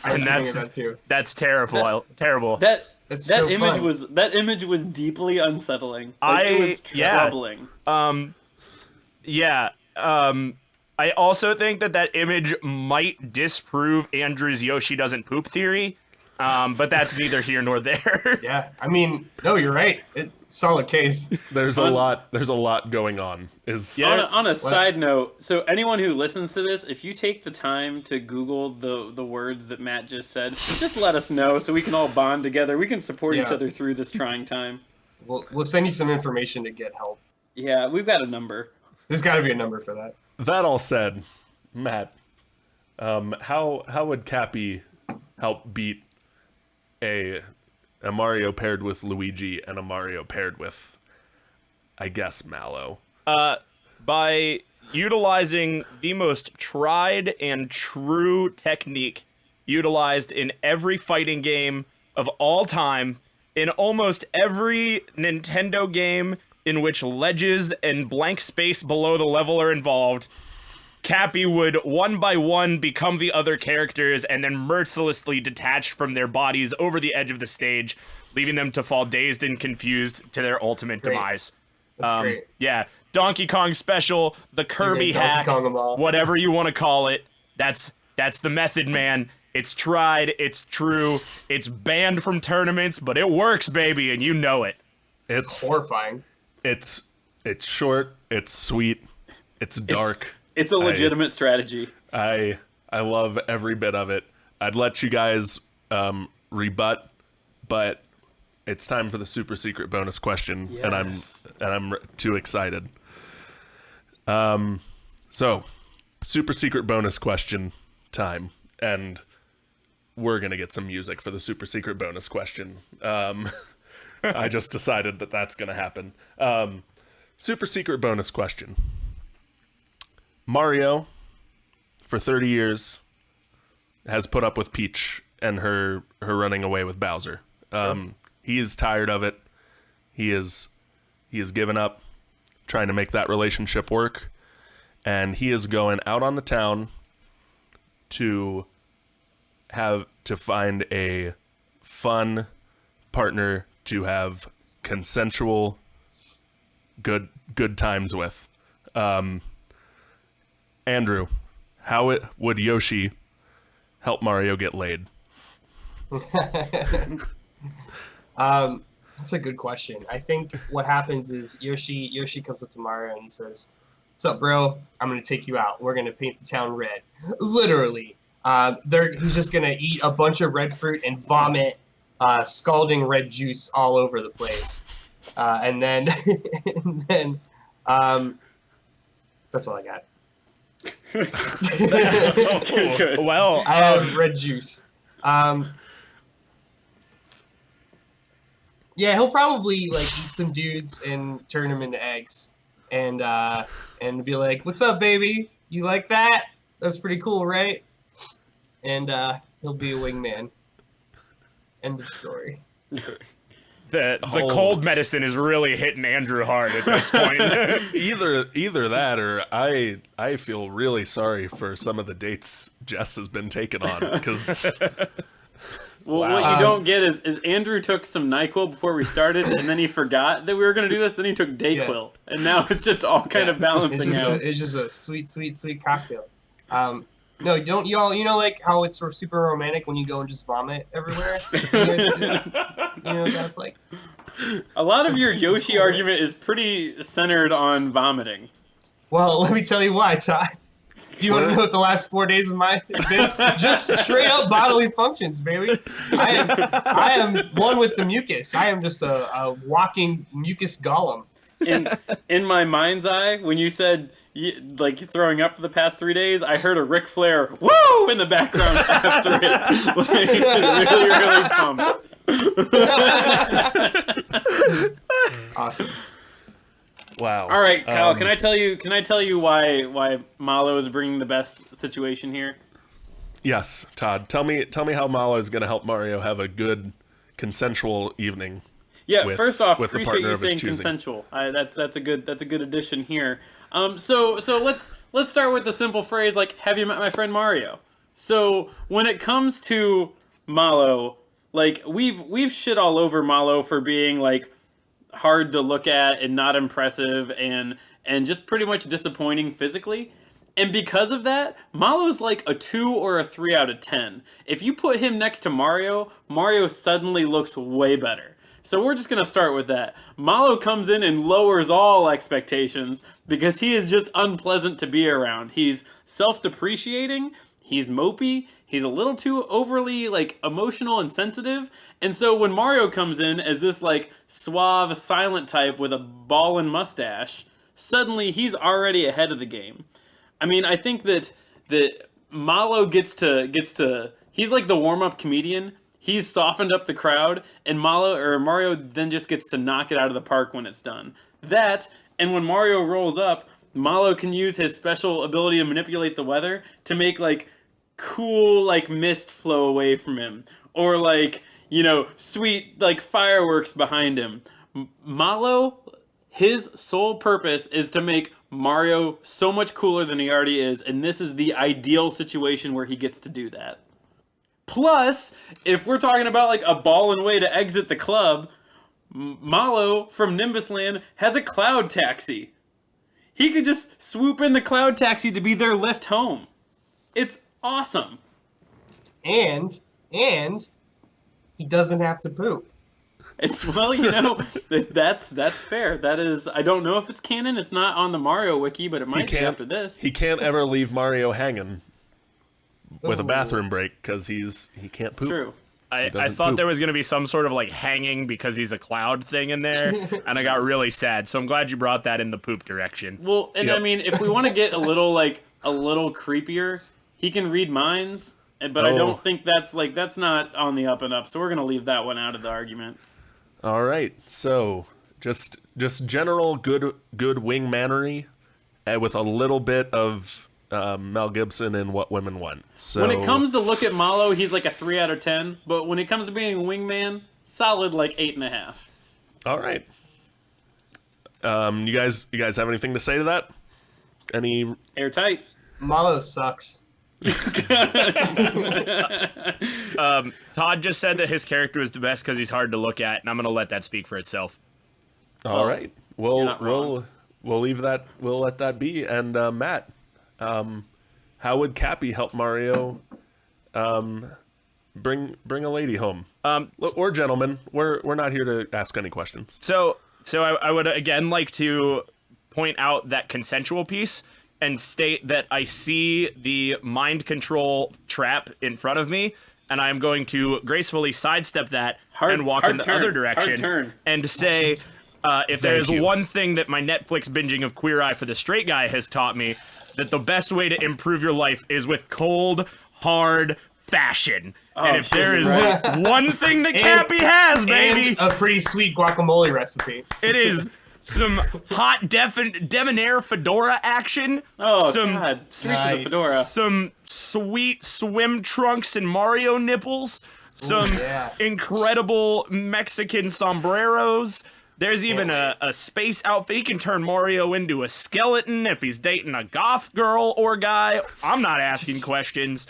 Speaker 5: I was
Speaker 6: And
Speaker 5: thinking of that too.
Speaker 6: that's terrible. Terrible.
Speaker 3: That
Speaker 5: so
Speaker 3: image
Speaker 5: fun.
Speaker 3: was deeply unsettling. It was troubling.
Speaker 6: I also think that image might disprove Andrew's Yoshi doesn't poop theory, but that's neither here nor there.
Speaker 5: Yeah, I mean, no, you're right. It's solid case.
Speaker 1: There's a lot going on.
Speaker 3: On a side note, so anyone who listens to this, if you take the time to Google the words that Matt just said, just let us know so we can all bond together. We can support each other through this trying time.
Speaker 5: We'll send you some information to get help.
Speaker 3: Yeah, we've got a number.
Speaker 5: There's got to be a number for that.
Speaker 1: That all said, Matt, how would Cappy help beat a Mario paired with Luigi and a Mario paired with, I guess, Mallow?
Speaker 6: By utilizing the most tried and true technique utilized in every fighting game of all time, in almost every Nintendo game in which ledges and blank space below the level are involved, Cappy would one by one become the other characters and then mercilessly detach from their bodies over the edge of the stage, leaving them to fall dazed and confused to their ultimate demise.
Speaker 5: That's great.
Speaker 6: Yeah, Donkey Kong special, the Kirby hack, whatever you want to call it. That's the method, man. It's tried, it's true, it's banned from tournaments, but it works, baby, and you know it.
Speaker 5: It's horrifying.
Speaker 1: It's short, it's sweet, it's dark.
Speaker 3: It's a legitimate strategy.
Speaker 1: I love every bit of it. I'd let you guys rebut, but it's time for the super secret bonus question, and I'm too excited. So super secret bonus question time, and we're gonna get some music for the super secret bonus question. I just decided that that's gonna happen. Super secret bonus question. Mario, for 30 years, has put up with Peach and her running away with Bowser. He is tired of it. He has given up trying to make that relationship work, and he is going out on the town to find a fun partner to have consensual good times with. Andrew, how would Yoshi help Mario get laid?
Speaker 5: That's a good question. I think what happens is Yoshi comes up to Mario and he says, "What's up, bro? I'm gonna take you out. We're gonna paint the town red." Literally. He's just gonna eat a bunch of red fruit and vomit scalding red juice all over the place. And then that's all I got.
Speaker 3: Good.
Speaker 6: Well,
Speaker 5: I have red juice. Yeah, he'll probably eat some dudes and turn them into eggs, and be like, "What's up, baby? You like that? That's pretty cool, right?" And he'll be a wingman. End of story.
Speaker 6: The cold medicine is really hitting Andrew hard at this point.
Speaker 1: Either that, or I feel really sorry for some of the dates Jess has been taken on, because
Speaker 3: Well, what you don't get is Andrew took some NyQuil before we started, and then he forgot that we were going to do this, then he took Dayquil, and now it's just all kind of balancing out.
Speaker 5: It's just a sweet, sweet, sweet cocktail. No, don't you all, like how it's sort of super romantic when you go and just vomit everywhere? You guys do? That's like...
Speaker 3: A lot of your Yoshi argument is pretty centered on vomiting.
Speaker 5: Well, let me tell you why, Todd. Do you want to know what the last 4 days of mine have been? Just straight up bodily functions, baby. I am one with the mucus. I am just a walking mucus golem.
Speaker 3: In my mind's eye, when you said throwing up for the past 3 days, I heard a Ric Flair "woo" in the background after it. Just really, really pumped.
Speaker 5: Awesome.
Speaker 1: wow.
Speaker 3: All right, Kyle. Can I tell you why Malo is bringing the best situation here?
Speaker 1: Yes, Todd. Tell me how Malo is going to help Mario have a good consensual evening.
Speaker 3: Yeah,
Speaker 1: with,
Speaker 3: first off,
Speaker 1: with the
Speaker 3: appreciate
Speaker 1: partner
Speaker 3: you
Speaker 1: of his
Speaker 3: saying
Speaker 1: choosing.
Speaker 3: consensual. That's a good addition here. So let's start with the simple phrase like, "Have you met my friend Mario?" So when it comes to Malo, like we've shit all over Malo for being like hard to look at and not impressive and just pretty much disappointing physically. And because of that, Malo's like a 2 or a 3 out of 10. If you put him next to Mario, Mario suddenly looks way better. So we're just going to start with that. Malo comes in and lowers all expectations because he is just unpleasant to be around. He's self-depreciating, he's mopey, he's a little too overly like emotional and sensitive. And so when Mario comes in as this like suave, silent type with a ball and mustache, suddenly he's already ahead of the game. I mean, I think that Malo gets to he's like the warm-up comedian. He's softened up the crowd, and Mario then just gets to knock it out of the park when it's done. That, and when Mario rolls up, Malo can use his special ability to manipulate the weather to make like cool like mist flow away from him, or like, you know, sweet like fireworks behind him. Malo, his sole purpose is to make Mario so much cooler than he already is, and this is the ideal situation where he gets to do that. Plus, if we're talking about like a ball and way to exit the club, Malo from Nimbusland has a cloud taxi. He could just swoop in the cloud taxi to be their lift home. It's awesome.
Speaker 5: And he doesn't have to poop.
Speaker 3: It's, well, you know, that's fair. That is, I don't know if it's canon. It's not on the Mario wiki, but it might be after this.
Speaker 1: He can't ever leave Mario hanging with a
Speaker 5: Ooh.
Speaker 1: bathroom break because he can't
Speaker 3: It's
Speaker 1: poop.
Speaker 3: true.
Speaker 6: I
Speaker 1: doesn't
Speaker 6: thought
Speaker 1: poop.
Speaker 6: there was going to be some sort of like hanging because he's a cloud thing in there, and I got really sad. So I'm glad you brought that in the poop direction.
Speaker 3: Well, and
Speaker 1: Yep.
Speaker 3: I mean, if we want to get a little creepier, he can read minds, but I
Speaker 1: Oh.
Speaker 3: don't think that's not on the up and up. So we're gonna leave that one out of the argument.
Speaker 1: All right, so just general good wingmanery, with a little bit of Mel Gibson and What Women Want. So
Speaker 3: When it comes to look at Malo, he's like a 3 out of 10. But when it comes to being a wingman, solid like 8.5.
Speaker 1: all right, you guys have anything to say to that? Any?
Speaker 3: Airtight.
Speaker 5: Malo sucks.
Speaker 6: Todd just said that his character is the best because he's hard to look at, and I'm gonna let that speak for itself.
Speaker 1: All right,
Speaker 3: you're not wrong.
Speaker 1: we'll leave that. We'll let that be. And Matt, how would Cappy help Mario bring a lady home? Or gentlemen, we're not here to ask any questions.
Speaker 6: So I would again like to point out that consensual piece and state that I see the mind control trap in front of me, and I'm going to gracefully sidestep that and walk in the other direction and say, if there's
Speaker 1: you.
Speaker 6: one thing that my Netflix binging of Queer Eye for the Straight Guy has taught me, that the best way to improve your life is with cold, hard fashion. And if there is one thing that Cappy has, baby,
Speaker 5: And a pretty sweet guacamole recipe.
Speaker 6: it is some hot debonair fedora action.
Speaker 3: Oh,
Speaker 6: some,
Speaker 3: God. Streets of the
Speaker 5: Nice.
Speaker 3: fedora.
Speaker 6: Some sweet swim trunks and Mario nipples. Some
Speaker 5: yeah.
Speaker 6: incredible Mexican sombreros. There's even a space outfit. He can turn Mario into a skeleton if he's dating a goth girl or guy. I'm not asking questions.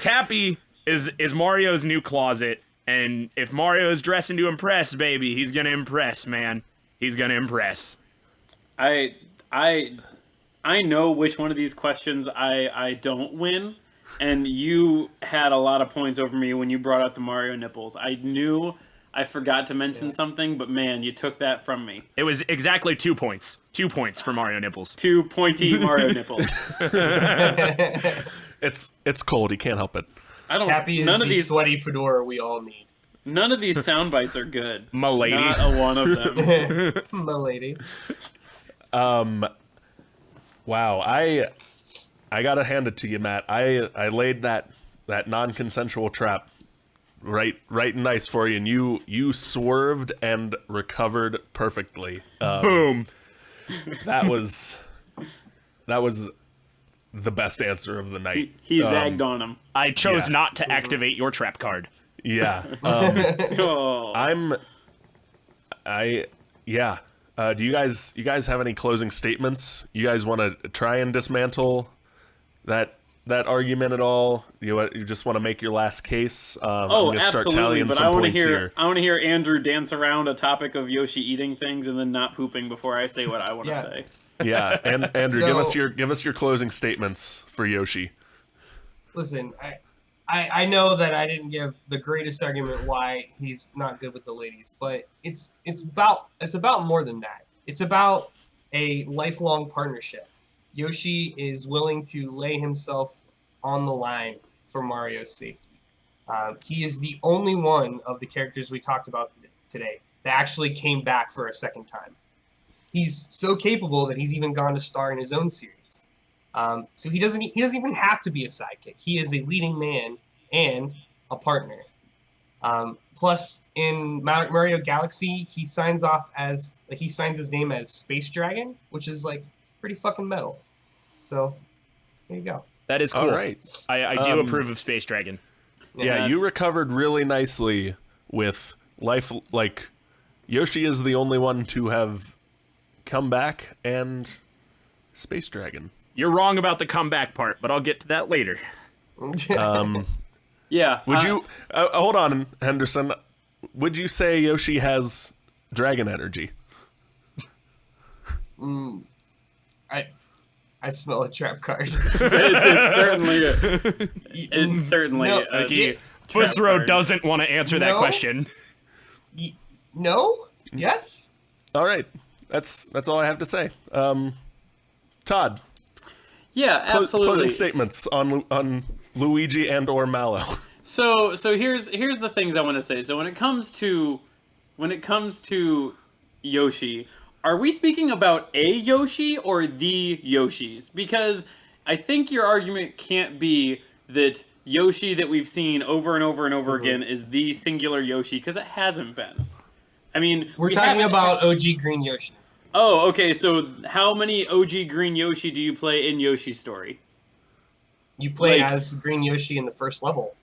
Speaker 6: Cappy is Mario's new closet, and if Mario is dressing to impress, baby, he's gonna impress, man. He's gonna impress.
Speaker 3: I know which one of these questions I don't win, and you had a lot of points over me when you brought up the Mario nipples. I knew I forgot to mention something, but man, you took that from me.
Speaker 6: It was exactly 2 points. 2 points for Mario nipples.
Speaker 3: 2 pointy Mario nipples.
Speaker 1: It's cold. He can't help it.
Speaker 3: I don't.
Speaker 5: Cappy is
Speaker 3: none of
Speaker 5: the
Speaker 3: these.
Speaker 5: sweaty fedora we all need.
Speaker 3: None of these sound bites are good.
Speaker 6: M'lady.
Speaker 3: Not a one of them.
Speaker 5: My lady.
Speaker 1: Wow, I gotta hand it to you, Matt. I laid that non-consensual trap right nice for you, and you swerved and recovered perfectly.
Speaker 6: Boom.
Speaker 1: That was the best answer of the night.
Speaker 3: He zagged on him.
Speaker 6: I chose
Speaker 1: Yeah.
Speaker 6: not to activate your trap card.
Speaker 1: Yeah.
Speaker 3: Oh.
Speaker 1: Yeah. Do you guys have any closing statements? You guys want to try and dismantle that argument at all? You just want to make your last case? I'm gonna start
Speaker 3: absolutely.
Speaker 1: tallying
Speaker 3: But
Speaker 1: some
Speaker 3: I want to
Speaker 1: points
Speaker 3: hear
Speaker 1: here.
Speaker 3: Andrew dance around a topic of Yoshi eating things and then not pooping before I say what I want to say.
Speaker 1: Yeah, and Andrew,
Speaker 5: So-
Speaker 1: give us your closing statements for Yoshi.
Speaker 5: Listen, I know that I didn't give the greatest argument why he's not good with the ladies, but it's about more than that. It's about a lifelong partnership. Yoshi is willing to lay himself on the line for Mario's safety. He is the only one of the characters we talked about today that actually came back for a second time. He's so capable that he's even gone to star in his own series. So he doesn't even have to be a sidekick. He is a leading man and a partner. Plus, in Mario Galaxy, he signs his name as Space Dragon, which is like pretty fucking metal. So there you go.
Speaker 6: That is cool.
Speaker 1: All right.
Speaker 6: I do approve of Space Dragon.
Speaker 1: Yeah, you recovered really nicely with life. Like, Yoshi is the only one to have come back, and Space Dragon.
Speaker 6: You're wrong about the comeback part, but I'll get to that later.
Speaker 3: Yeah.
Speaker 1: Would you hold on, Henderson? Would you say Yoshi has dragon energy?
Speaker 5: I smell a trap card.
Speaker 3: It's certainly
Speaker 5: No,
Speaker 3: a
Speaker 6: Fusro doesn't want to answer that
Speaker 5: No?
Speaker 6: question.
Speaker 5: No? Yes?
Speaker 1: All right, that's all I have to say. Todd,
Speaker 3: Yeah, absolutely.
Speaker 1: closing statements on Luigi and or Mallow.
Speaker 3: So here's the things I want to say. So when it comes to Yoshi, are we speaking about a Yoshi or the Yoshis? Because I think your argument can't be that Yoshi that we've seen over and over and over again is the singular Yoshi, because it hasn't been. I mean,
Speaker 5: We're
Speaker 3: we
Speaker 5: talking
Speaker 3: haven't-
Speaker 5: about OG Green Yoshi.
Speaker 3: Oh, okay. So how many OG Green Yoshi do you play in Yoshi's Story?
Speaker 5: You play
Speaker 3: Like-
Speaker 5: as Green Yoshi in the first level.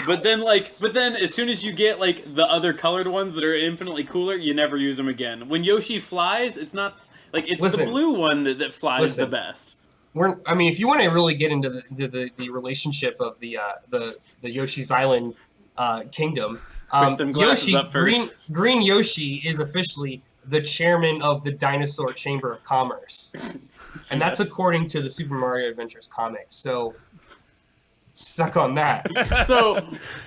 Speaker 3: But then as soon as you get like the other colored ones that are infinitely cooler, you never use them again. When Yoshi flies, it's not like it's the
Speaker 5: Listen.
Speaker 3: blue one that flies
Speaker 5: Listen.
Speaker 3: the best.
Speaker 5: If you want to really get into the relationship of the Yoshi's Island kingdom,
Speaker 3: Push them glasses
Speaker 5: Yoshi
Speaker 3: up first.
Speaker 5: Green Yoshi is officially the chairman of the Dinosaur Chamber of Commerce, and that's according to the Super Mario Adventures comics. So, suck on that.
Speaker 3: So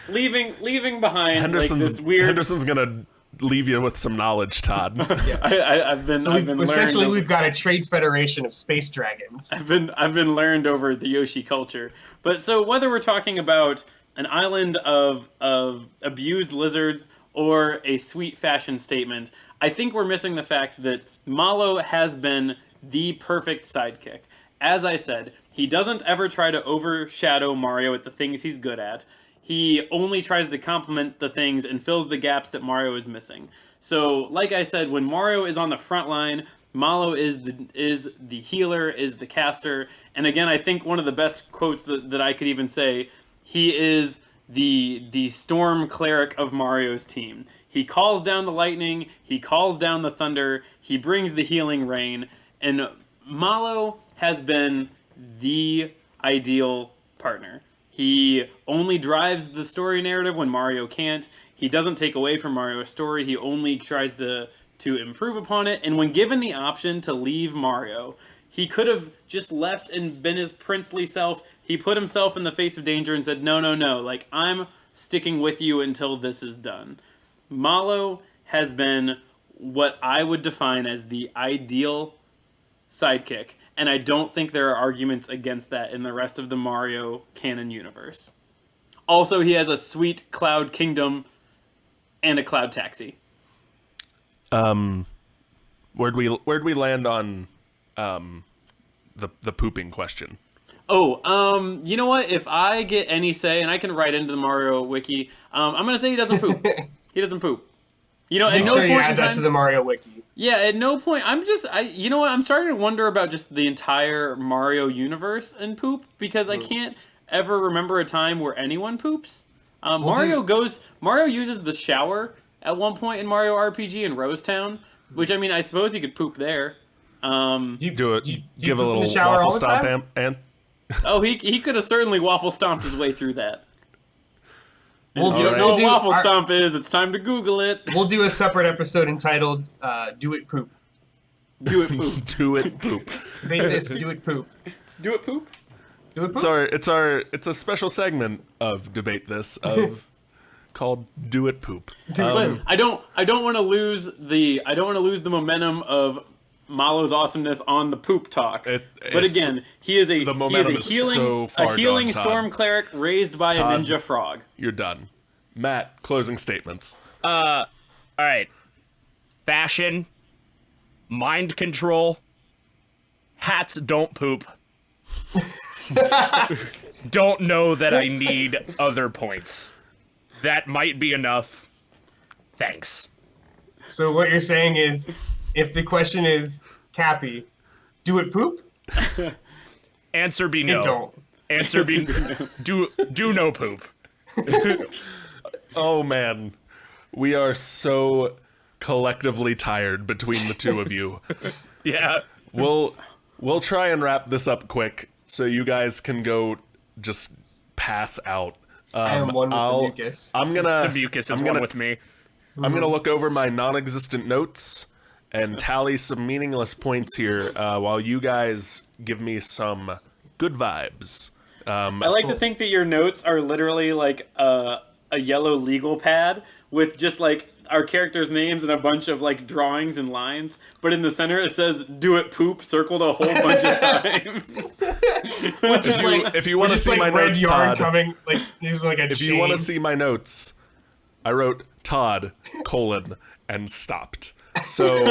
Speaker 3: leaving behind like this weird.
Speaker 1: Henderson's gonna leave you with some knowledge, Todd.
Speaker 3: I've been
Speaker 5: Essentially,
Speaker 3: learned
Speaker 5: we've got a trade federation of space dragons.
Speaker 3: I've been learned over the Yoshi culture. But so whether we're talking about an island of abused lizards or a sweet fashion statement, I think we're missing the fact that Mallow has been the perfect sidekick. As I said, he doesn't ever try to overshadow Mario at the things he's good at. He only tries to complement the things and fills the gaps that Mario is missing. So, like I said, when Mario is on the front line, Mallow is the healer, is the caster. And again, I think one of the best quotes that I could even say, he is the storm cleric of Mario's team. He calls down the lightning, he calls down the thunder, he brings the healing rain, and Mallow has been the ideal partner. He only drives the story narrative when Mario can't. He doesn't take away from Mario's story. He only tries to improve upon it. And when given the option to leave Mario, he could have just left and been his princely self. He put himself in the face of danger and said, no, like, I'm sticking with you until this is done. Mallow has been what I would define as the ideal sidekick, and I don't think there are arguments against that in the rest of the Mario canon universe. Also, he has a sweet cloud kingdom and a cloud taxi.
Speaker 1: Where'd we land on the pooping question?
Speaker 3: Oh, you know what? If I get any say, and I can write into the Mario wiki, I'm gonna say he doesn't poop. He doesn't poop. You know, at
Speaker 5: Make
Speaker 3: no
Speaker 5: sure
Speaker 3: point
Speaker 5: you
Speaker 3: in
Speaker 5: add that
Speaker 3: time-
Speaker 5: to the Mario wiki.
Speaker 3: Yeah, at no point. You know what? I'm starting to wonder about just the entire Mario universe and poop, because I can't ever remember a time where anyone poops. Mario uses the shower at one point in Mario RPG in Rosetown, which, I mean, I suppose he could poop there.
Speaker 5: Do you
Speaker 1: Do it.
Speaker 5: do you
Speaker 1: Give a
Speaker 5: poop in
Speaker 1: little
Speaker 5: the shower
Speaker 1: waffle
Speaker 5: all the
Speaker 1: stomp,
Speaker 5: time?
Speaker 1: and
Speaker 3: Oh, he could have certainly waffle stomped his way through that.
Speaker 5: We'll
Speaker 3: If
Speaker 5: do,
Speaker 3: you don't know
Speaker 5: we'll
Speaker 3: what
Speaker 5: do
Speaker 3: waffle
Speaker 5: our-
Speaker 3: stomp is, it's time to Google it.
Speaker 5: We'll do a separate episode entitled "Do It Poop."
Speaker 3: Do it poop.
Speaker 1: do it poop.
Speaker 5: Debate this. Do it poop.
Speaker 3: Do it poop?
Speaker 5: Do it poop.
Speaker 1: It's a special segment of Debate This called Do It Poop.
Speaker 3: But I don't want to lose the momentum of Malo's awesomeness on the poop talk. But
Speaker 1: it's-
Speaker 3: again, he is a
Speaker 1: momentum is so far
Speaker 3: a healing
Speaker 1: gone, Todd.
Speaker 3: storm cleric raised by
Speaker 1: Todd.
Speaker 3: a ninja frog.
Speaker 1: You're done. Matt, closing statements.
Speaker 6: All right. Fashion, mind control, hats don't poop. Don't know that I need other points. That might be enough. Thanks.
Speaker 5: So what you're saying is, if the question is Cappy, do it poop?
Speaker 6: Answer be no.
Speaker 5: It don't.
Speaker 6: Answer be do no poop.
Speaker 1: Oh man, we are so collectively tired between the two of you.
Speaker 6: Yeah.
Speaker 1: We'll try and wrap this up quick so you guys can go just pass out.
Speaker 5: I am one with the mucus.
Speaker 1: I'm gonna
Speaker 6: The mucus is
Speaker 1: I'm
Speaker 6: one
Speaker 1: gonna-
Speaker 6: with me.
Speaker 1: I'm gonna look over my non-existent notes and tally some meaningless points here while you guys give me some good vibes.
Speaker 3: I like to think that your notes are literally like a yellow legal pad with just like our characters' names and a bunch of like drawings and lines, but in the center it says "Do it poop" circled a whole bunch of times.
Speaker 5: Just like,
Speaker 1: if you want to
Speaker 5: just
Speaker 1: see
Speaker 5: like
Speaker 1: my
Speaker 5: red
Speaker 1: notes,
Speaker 5: yarn
Speaker 1: Todd,
Speaker 5: coming, like there's like a
Speaker 1: if
Speaker 5: chain.
Speaker 1: you want to see my notes, I wrote Todd, and stopped. So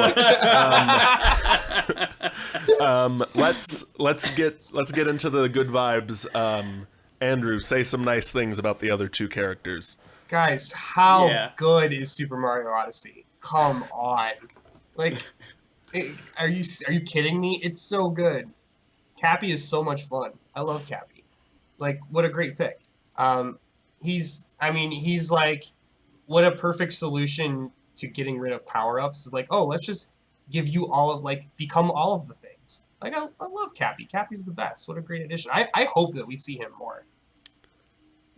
Speaker 1: let's get into the good vibes. Andrew, say some nice things about the other two characters.
Speaker 5: Guys, how
Speaker 3: Yeah.
Speaker 5: good is Super Mario Odyssey? Come on, like, are you kidding me? It's so good. Cappy is so much fun. I love Cappy. Like, what a great pick. He's like, what a perfect solution to getting rid of power-ups. Is like, oh, let's just give you all of, like, become all of the things. Like, I love Cappy. Cappy's the best. What a great addition. I hope that we see him more.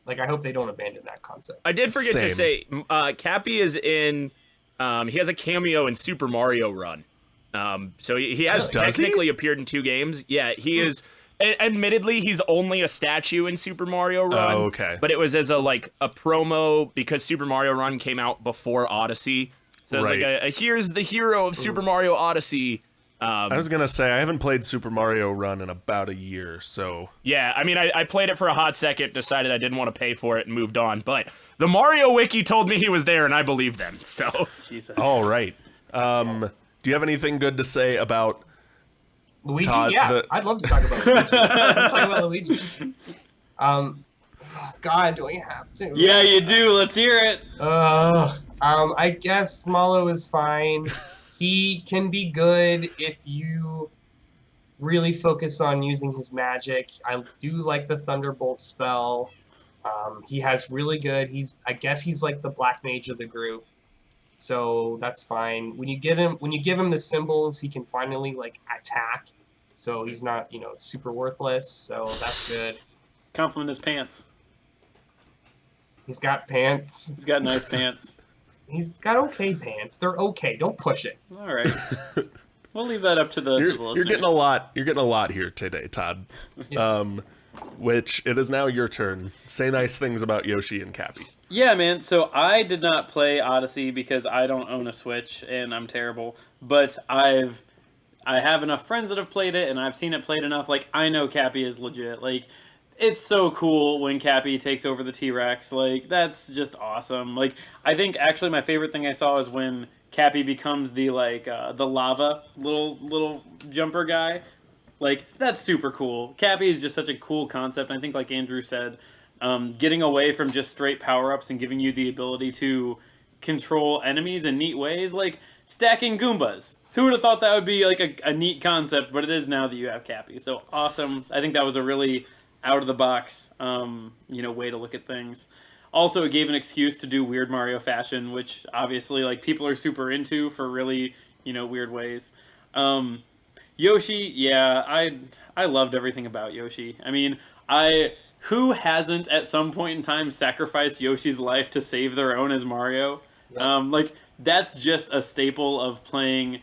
Speaker 5: Like, I hope they don't abandon that concept.
Speaker 6: I did forget to
Speaker 1: Same.
Speaker 6: say, Cappy is in. He has a cameo in Super Mario Run. So he has
Speaker 1: Does he?
Speaker 6: technically appeared in 2 games. Yeah, he is. Admittedly, he's only a statue in Super Mario Run.
Speaker 1: Oh, okay.
Speaker 6: But it was as a promo because Super Mario Run came out before Odyssey. So it's
Speaker 1: Right.
Speaker 6: like a here's the hero of Super Mario Odyssey.
Speaker 1: I was gonna say I haven't played Super Mario Run in about a year, so
Speaker 6: Yeah, I mean, I played it for a hot second, decided I didn't want to pay for it, and moved on. But the Mario Wiki told me he was there, and I believed them. So
Speaker 3: Jesus.
Speaker 1: all right. Do you have anything good to say about
Speaker 5: Luigi?
Speaker 1: Todd,
Speaker 5: Yeah, I'd love to talk about Luigi. Let's talk about Luigi. Oh, God, do we have to?
Speaker 3: Yeah, you do. Let's hear it.
Speaker 5: I guess Malo is fine. He can be good if you really focus on using his magic. I do like the Thunderbolt spell. He has really good. I guess he's like the black mage of the group, so that's fine. When you give him the symbols, he can finally like attack. So he's not super worthless. So that's good.
Speaker 3: Compliment his pants.
Speaker 5: He's got pants.
Speaker 3: He's got nice pants.
Speaker 5: He's got okay pants. They're okay. Don't push it.
Speaker 3: All right. We'll leave that up to the
Speaker 1: you're
Speaker 3: listeners.
Speaker 1: getting a lot. You're getting a lot here today, Todd. Which it is now your turn. Say nice things about Yoshi and Cappy.
Speaker 3: Yeah, man. So I did not play Odyssey because I don't own a Switch and I'm terrible. But I have enough friends that have played it and I've seen it played enough. Like, I know Cappy is legit. Like, it's so cool when Cappy takes over the T-Rex. Like, that's just awesome. Like, I think actually my favorite thing I saw is when Cappy becomes the lava little jumper guy. Like, that's super cool. Cappy is just such a cool concept. I think, like Andrew said, getting away from just straight power-ups and giving you the ability to control enemies in neat ways, like stacking Goombas. Who would have thought that would be like a neat concept, but it is now that you have Cappy. So awesome. I think that was a really out-of-the-box way to look at things. Also, it gave an excuse to do weird Mario fashion, which obviously like people are super into for really weird ways. Yoshi, yeah, I loved everything about Yoshi. I mean, who hasn't at some point in time sacrificed Yoshi's life to save their own as Mario?
Speaker 5: Yep.
Speaker 3: Like that's just a staple of playing,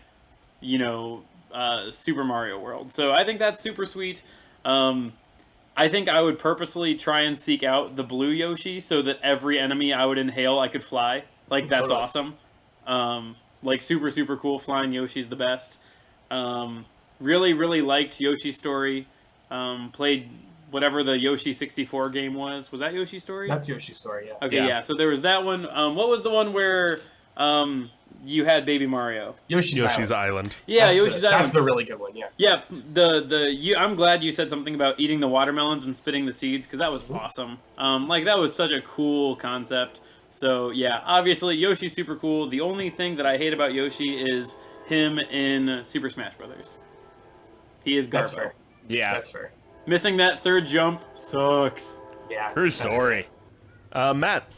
Speaker 3: Super Mario World. So I think that's super sweet. I think I would purposely try and seek out the blue Yoshi so that every enemy I would inhale, I could fly. Like that's
Speaker 5: Totally.
Speaker 3: awesome. Like super super cool. Flying Yoshi's the best. Really really liked Yoshi's Story. Played whatever the Yoshi 64 game was. Was that Yoshi's Story?
Speaker 5: That's Yoshi's Story, yeah.
Speaker 3: Okay, yeah. So there was that one. What was the one where you had Baby Mario?
Speaker 5: Yoshi's
Speaker 1: Island.
Speaker 3: Yeah,
Speaker 5: That's
Speaker 3: Yoshi's Island.
Speaker 5: That's the really good one, yeah.
Speaker 3: Yeah, I'm glad you said something about eating the watermelons and spitting the seeds because that was awesome. Like that was such a cool concept. So yeah, obviously Yoshi's super cool. The only thing that I hate about Yoshi is him in Super Smash Brothers. He is
Speaker 5: That's
Speaker 3: Garbo.
Speaker 5: fair.
Speaker 4: Yeah.
Speaker 5: That's fair.
Speaker 3: Missing that third jump sucks.
Speaker 5: Yeah.
Speaker 4: True
Speaker 5: that's
Speaker 4: story.
Speaker 1: Matt,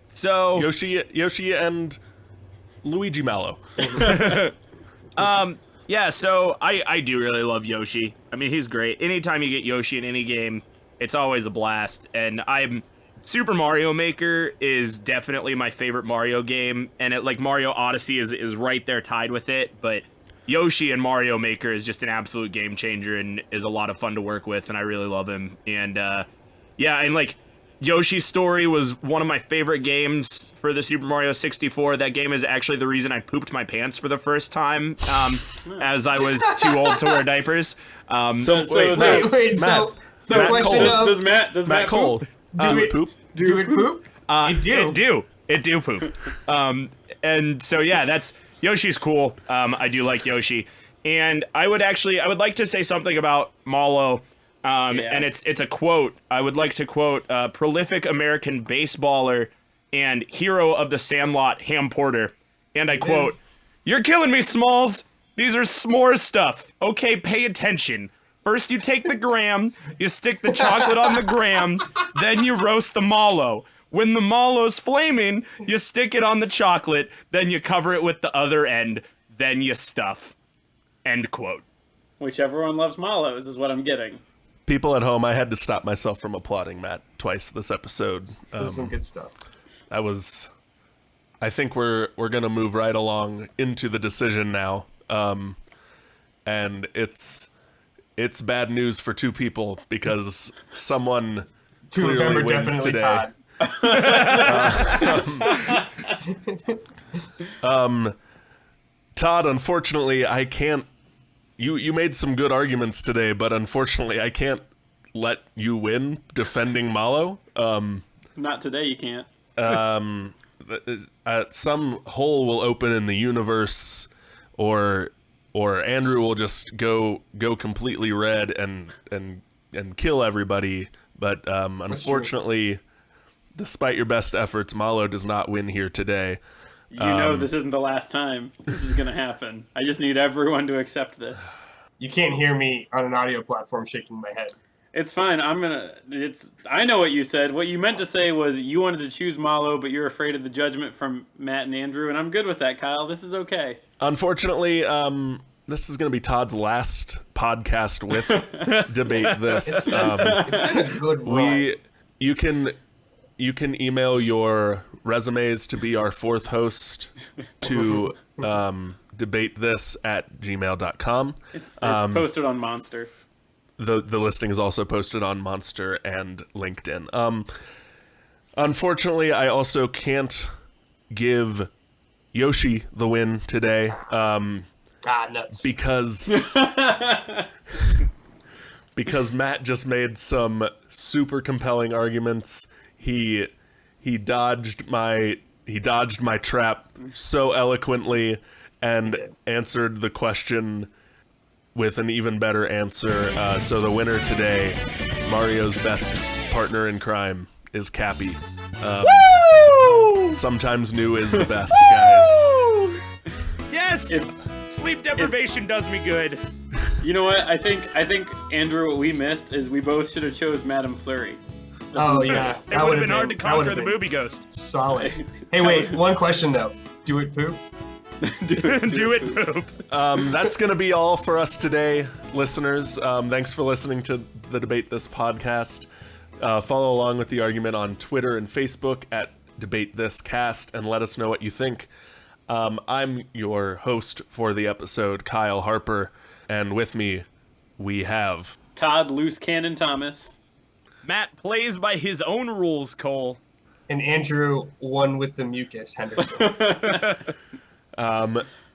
Speaker 6: So
Speaker 1: Yoshi and Luigi Mallow.
Speaker 6: yeah, so I do really love Yoshi. I mean, he's great. Anytime you get Yoshi in any game, it's always a blast. And Super Mario Maker is definitely my favorite Mario game, and Mario Odyssey is right there tied with it. But Yoshi and Mario Maker is just an absolute game changer and is a lot of fun to work with, and I really love him. And yeah, and Yoshi's Story was one of my favorite games for the Super Mario 64. That game is actually the reason I pooped my pants for the first time, as I was too old to wear diapers.
Speaker 1: So
Speaker 3: Wait,
Speaker 5: Wait,
Speaker 1: Matt,
Speaker 5: so
Speaker 1: Matt
Speaker 5: question
Speaker 1: Cole.
Speaker 5: of,
Speaker 3: Does
Speaker 1: Matt
Speaker 3: Matt
Speaker 1: Cole.
Speaker 3: poop?
Speaker 1: Do it poop?
Speaker 5: do it poop? It do.
Speaker 6: It do poop. And so yeah, that's Yoshi's cool. I do like Yoshi, and I would like to say something about Mallow. And it's a quote. I would like to quote prolific American baseballer and hero of the Sandlot, Ham Porter. And I quote, "You're killing me, Smalls. These are s'more stuff. Okay, pay attention. First you take the graham, you stick the chocolate on the graham, then you roast the mallow. When the mallow's flaming, you stick it on the chocolate, then you cover it with the other end, then you stuff." End quote.
Speaker 3: Which everyone loves mallows is what I'm getting.
Speaker 1: People at home, I had to stop myself from applauding Matt twice this episode.
Speaker 5: This is some good stuff.
Speaker 1: I think we're gonna move right along into the decision now, and it's bad news for two people because someone
Speaker 5: Two of them
Speaker 1: clearly
Speaker 5: are
Speaker 1: wins
Speaker 5: definitely
Speaker 1: today.
Speaker 5: Todd.
Speaker 1: Todd, unfortunately, I can't. You made some good arguments today, but unfortunately, I can't let you win defending Mallow.
Speaker 3: Not today, you can't.
Speaker 1: Some hole will open in the universe, or Andrew will just go completely red and kill everybody. But unfortunately, despite your best efforts, Mallow does not win here today.
Speaker 3: You know this isn't the last time this is going to happen. I just need everyone to accept this.
Speaker 5: You can't hear me on an audio platform shaking my head.
Speaker 3: It's fine. I know what you said. What you meant to say was you wanted to choose Mallow, but you're afraid of the judgment from Matt and Andrew, and I'm good with that, Kyle. This is okay.
Speaker 1: Unfortunately, this is going to be Todd's last podcast with Debate This.
Speaker 5: It's been a good run.
Speaker 1: You can email your resumes to be our fourth host to debatethis@gmail.com.
Speaker 3: It's posted on Monster.
Speaker 1: The listing is also posted on Monster and LinkedIn. Unfortunately, I also can't give Yoshi the win today.
Speaker 5: Nuts.
Speaker 1: Because Matt just made some super compelling arguments. He dodged my trap so eloquently and answered the question with an even better answer. So the winner today, Mario's best partner in crime, is Cappy. Sometimes new is the best, guys.
Speaker 6: Yes! Sleep deprivation does me good.
Speaker 3: You know what? I think Andrew, what we missed is we both should have chose Madame Fleury.
Speaker 5: Oh yeah,
Speaker 6: It
Speaker 5: that
Speaker 6: would have been hard to
Speaker 5: that would've
Speaker 6: conquer the
Speaker 5: been
Speaker 6: booby ghost.
Speaker 5: solid. Hey, wait, one question though. Do it poop?
Speaker 6: Do it poop.
Speaker 1: That's going to be all for us today, listeners. Thanks for listening to the Debate This podcast. Follow along with the argument on Twitter and Facebook at Debate This Cast and let us know what you think. I'm your host for the episode, Kyle Harper, and with me we have
Speaker 3: Todd Loose Cannon Thomas.
Speaker 6: Matt plays by his own rules, Cole.
Speaker 5: And Andrew, one with the mucus, Henderson.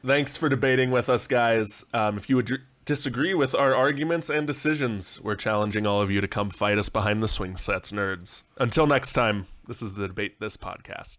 Speaker 1: Thanks for debating with us, guys. If you would disagree with our arguments and decisions, we're challenging all of you to come fight us behind the swing sets, nerds. Until next time, this is the Debate This podcast.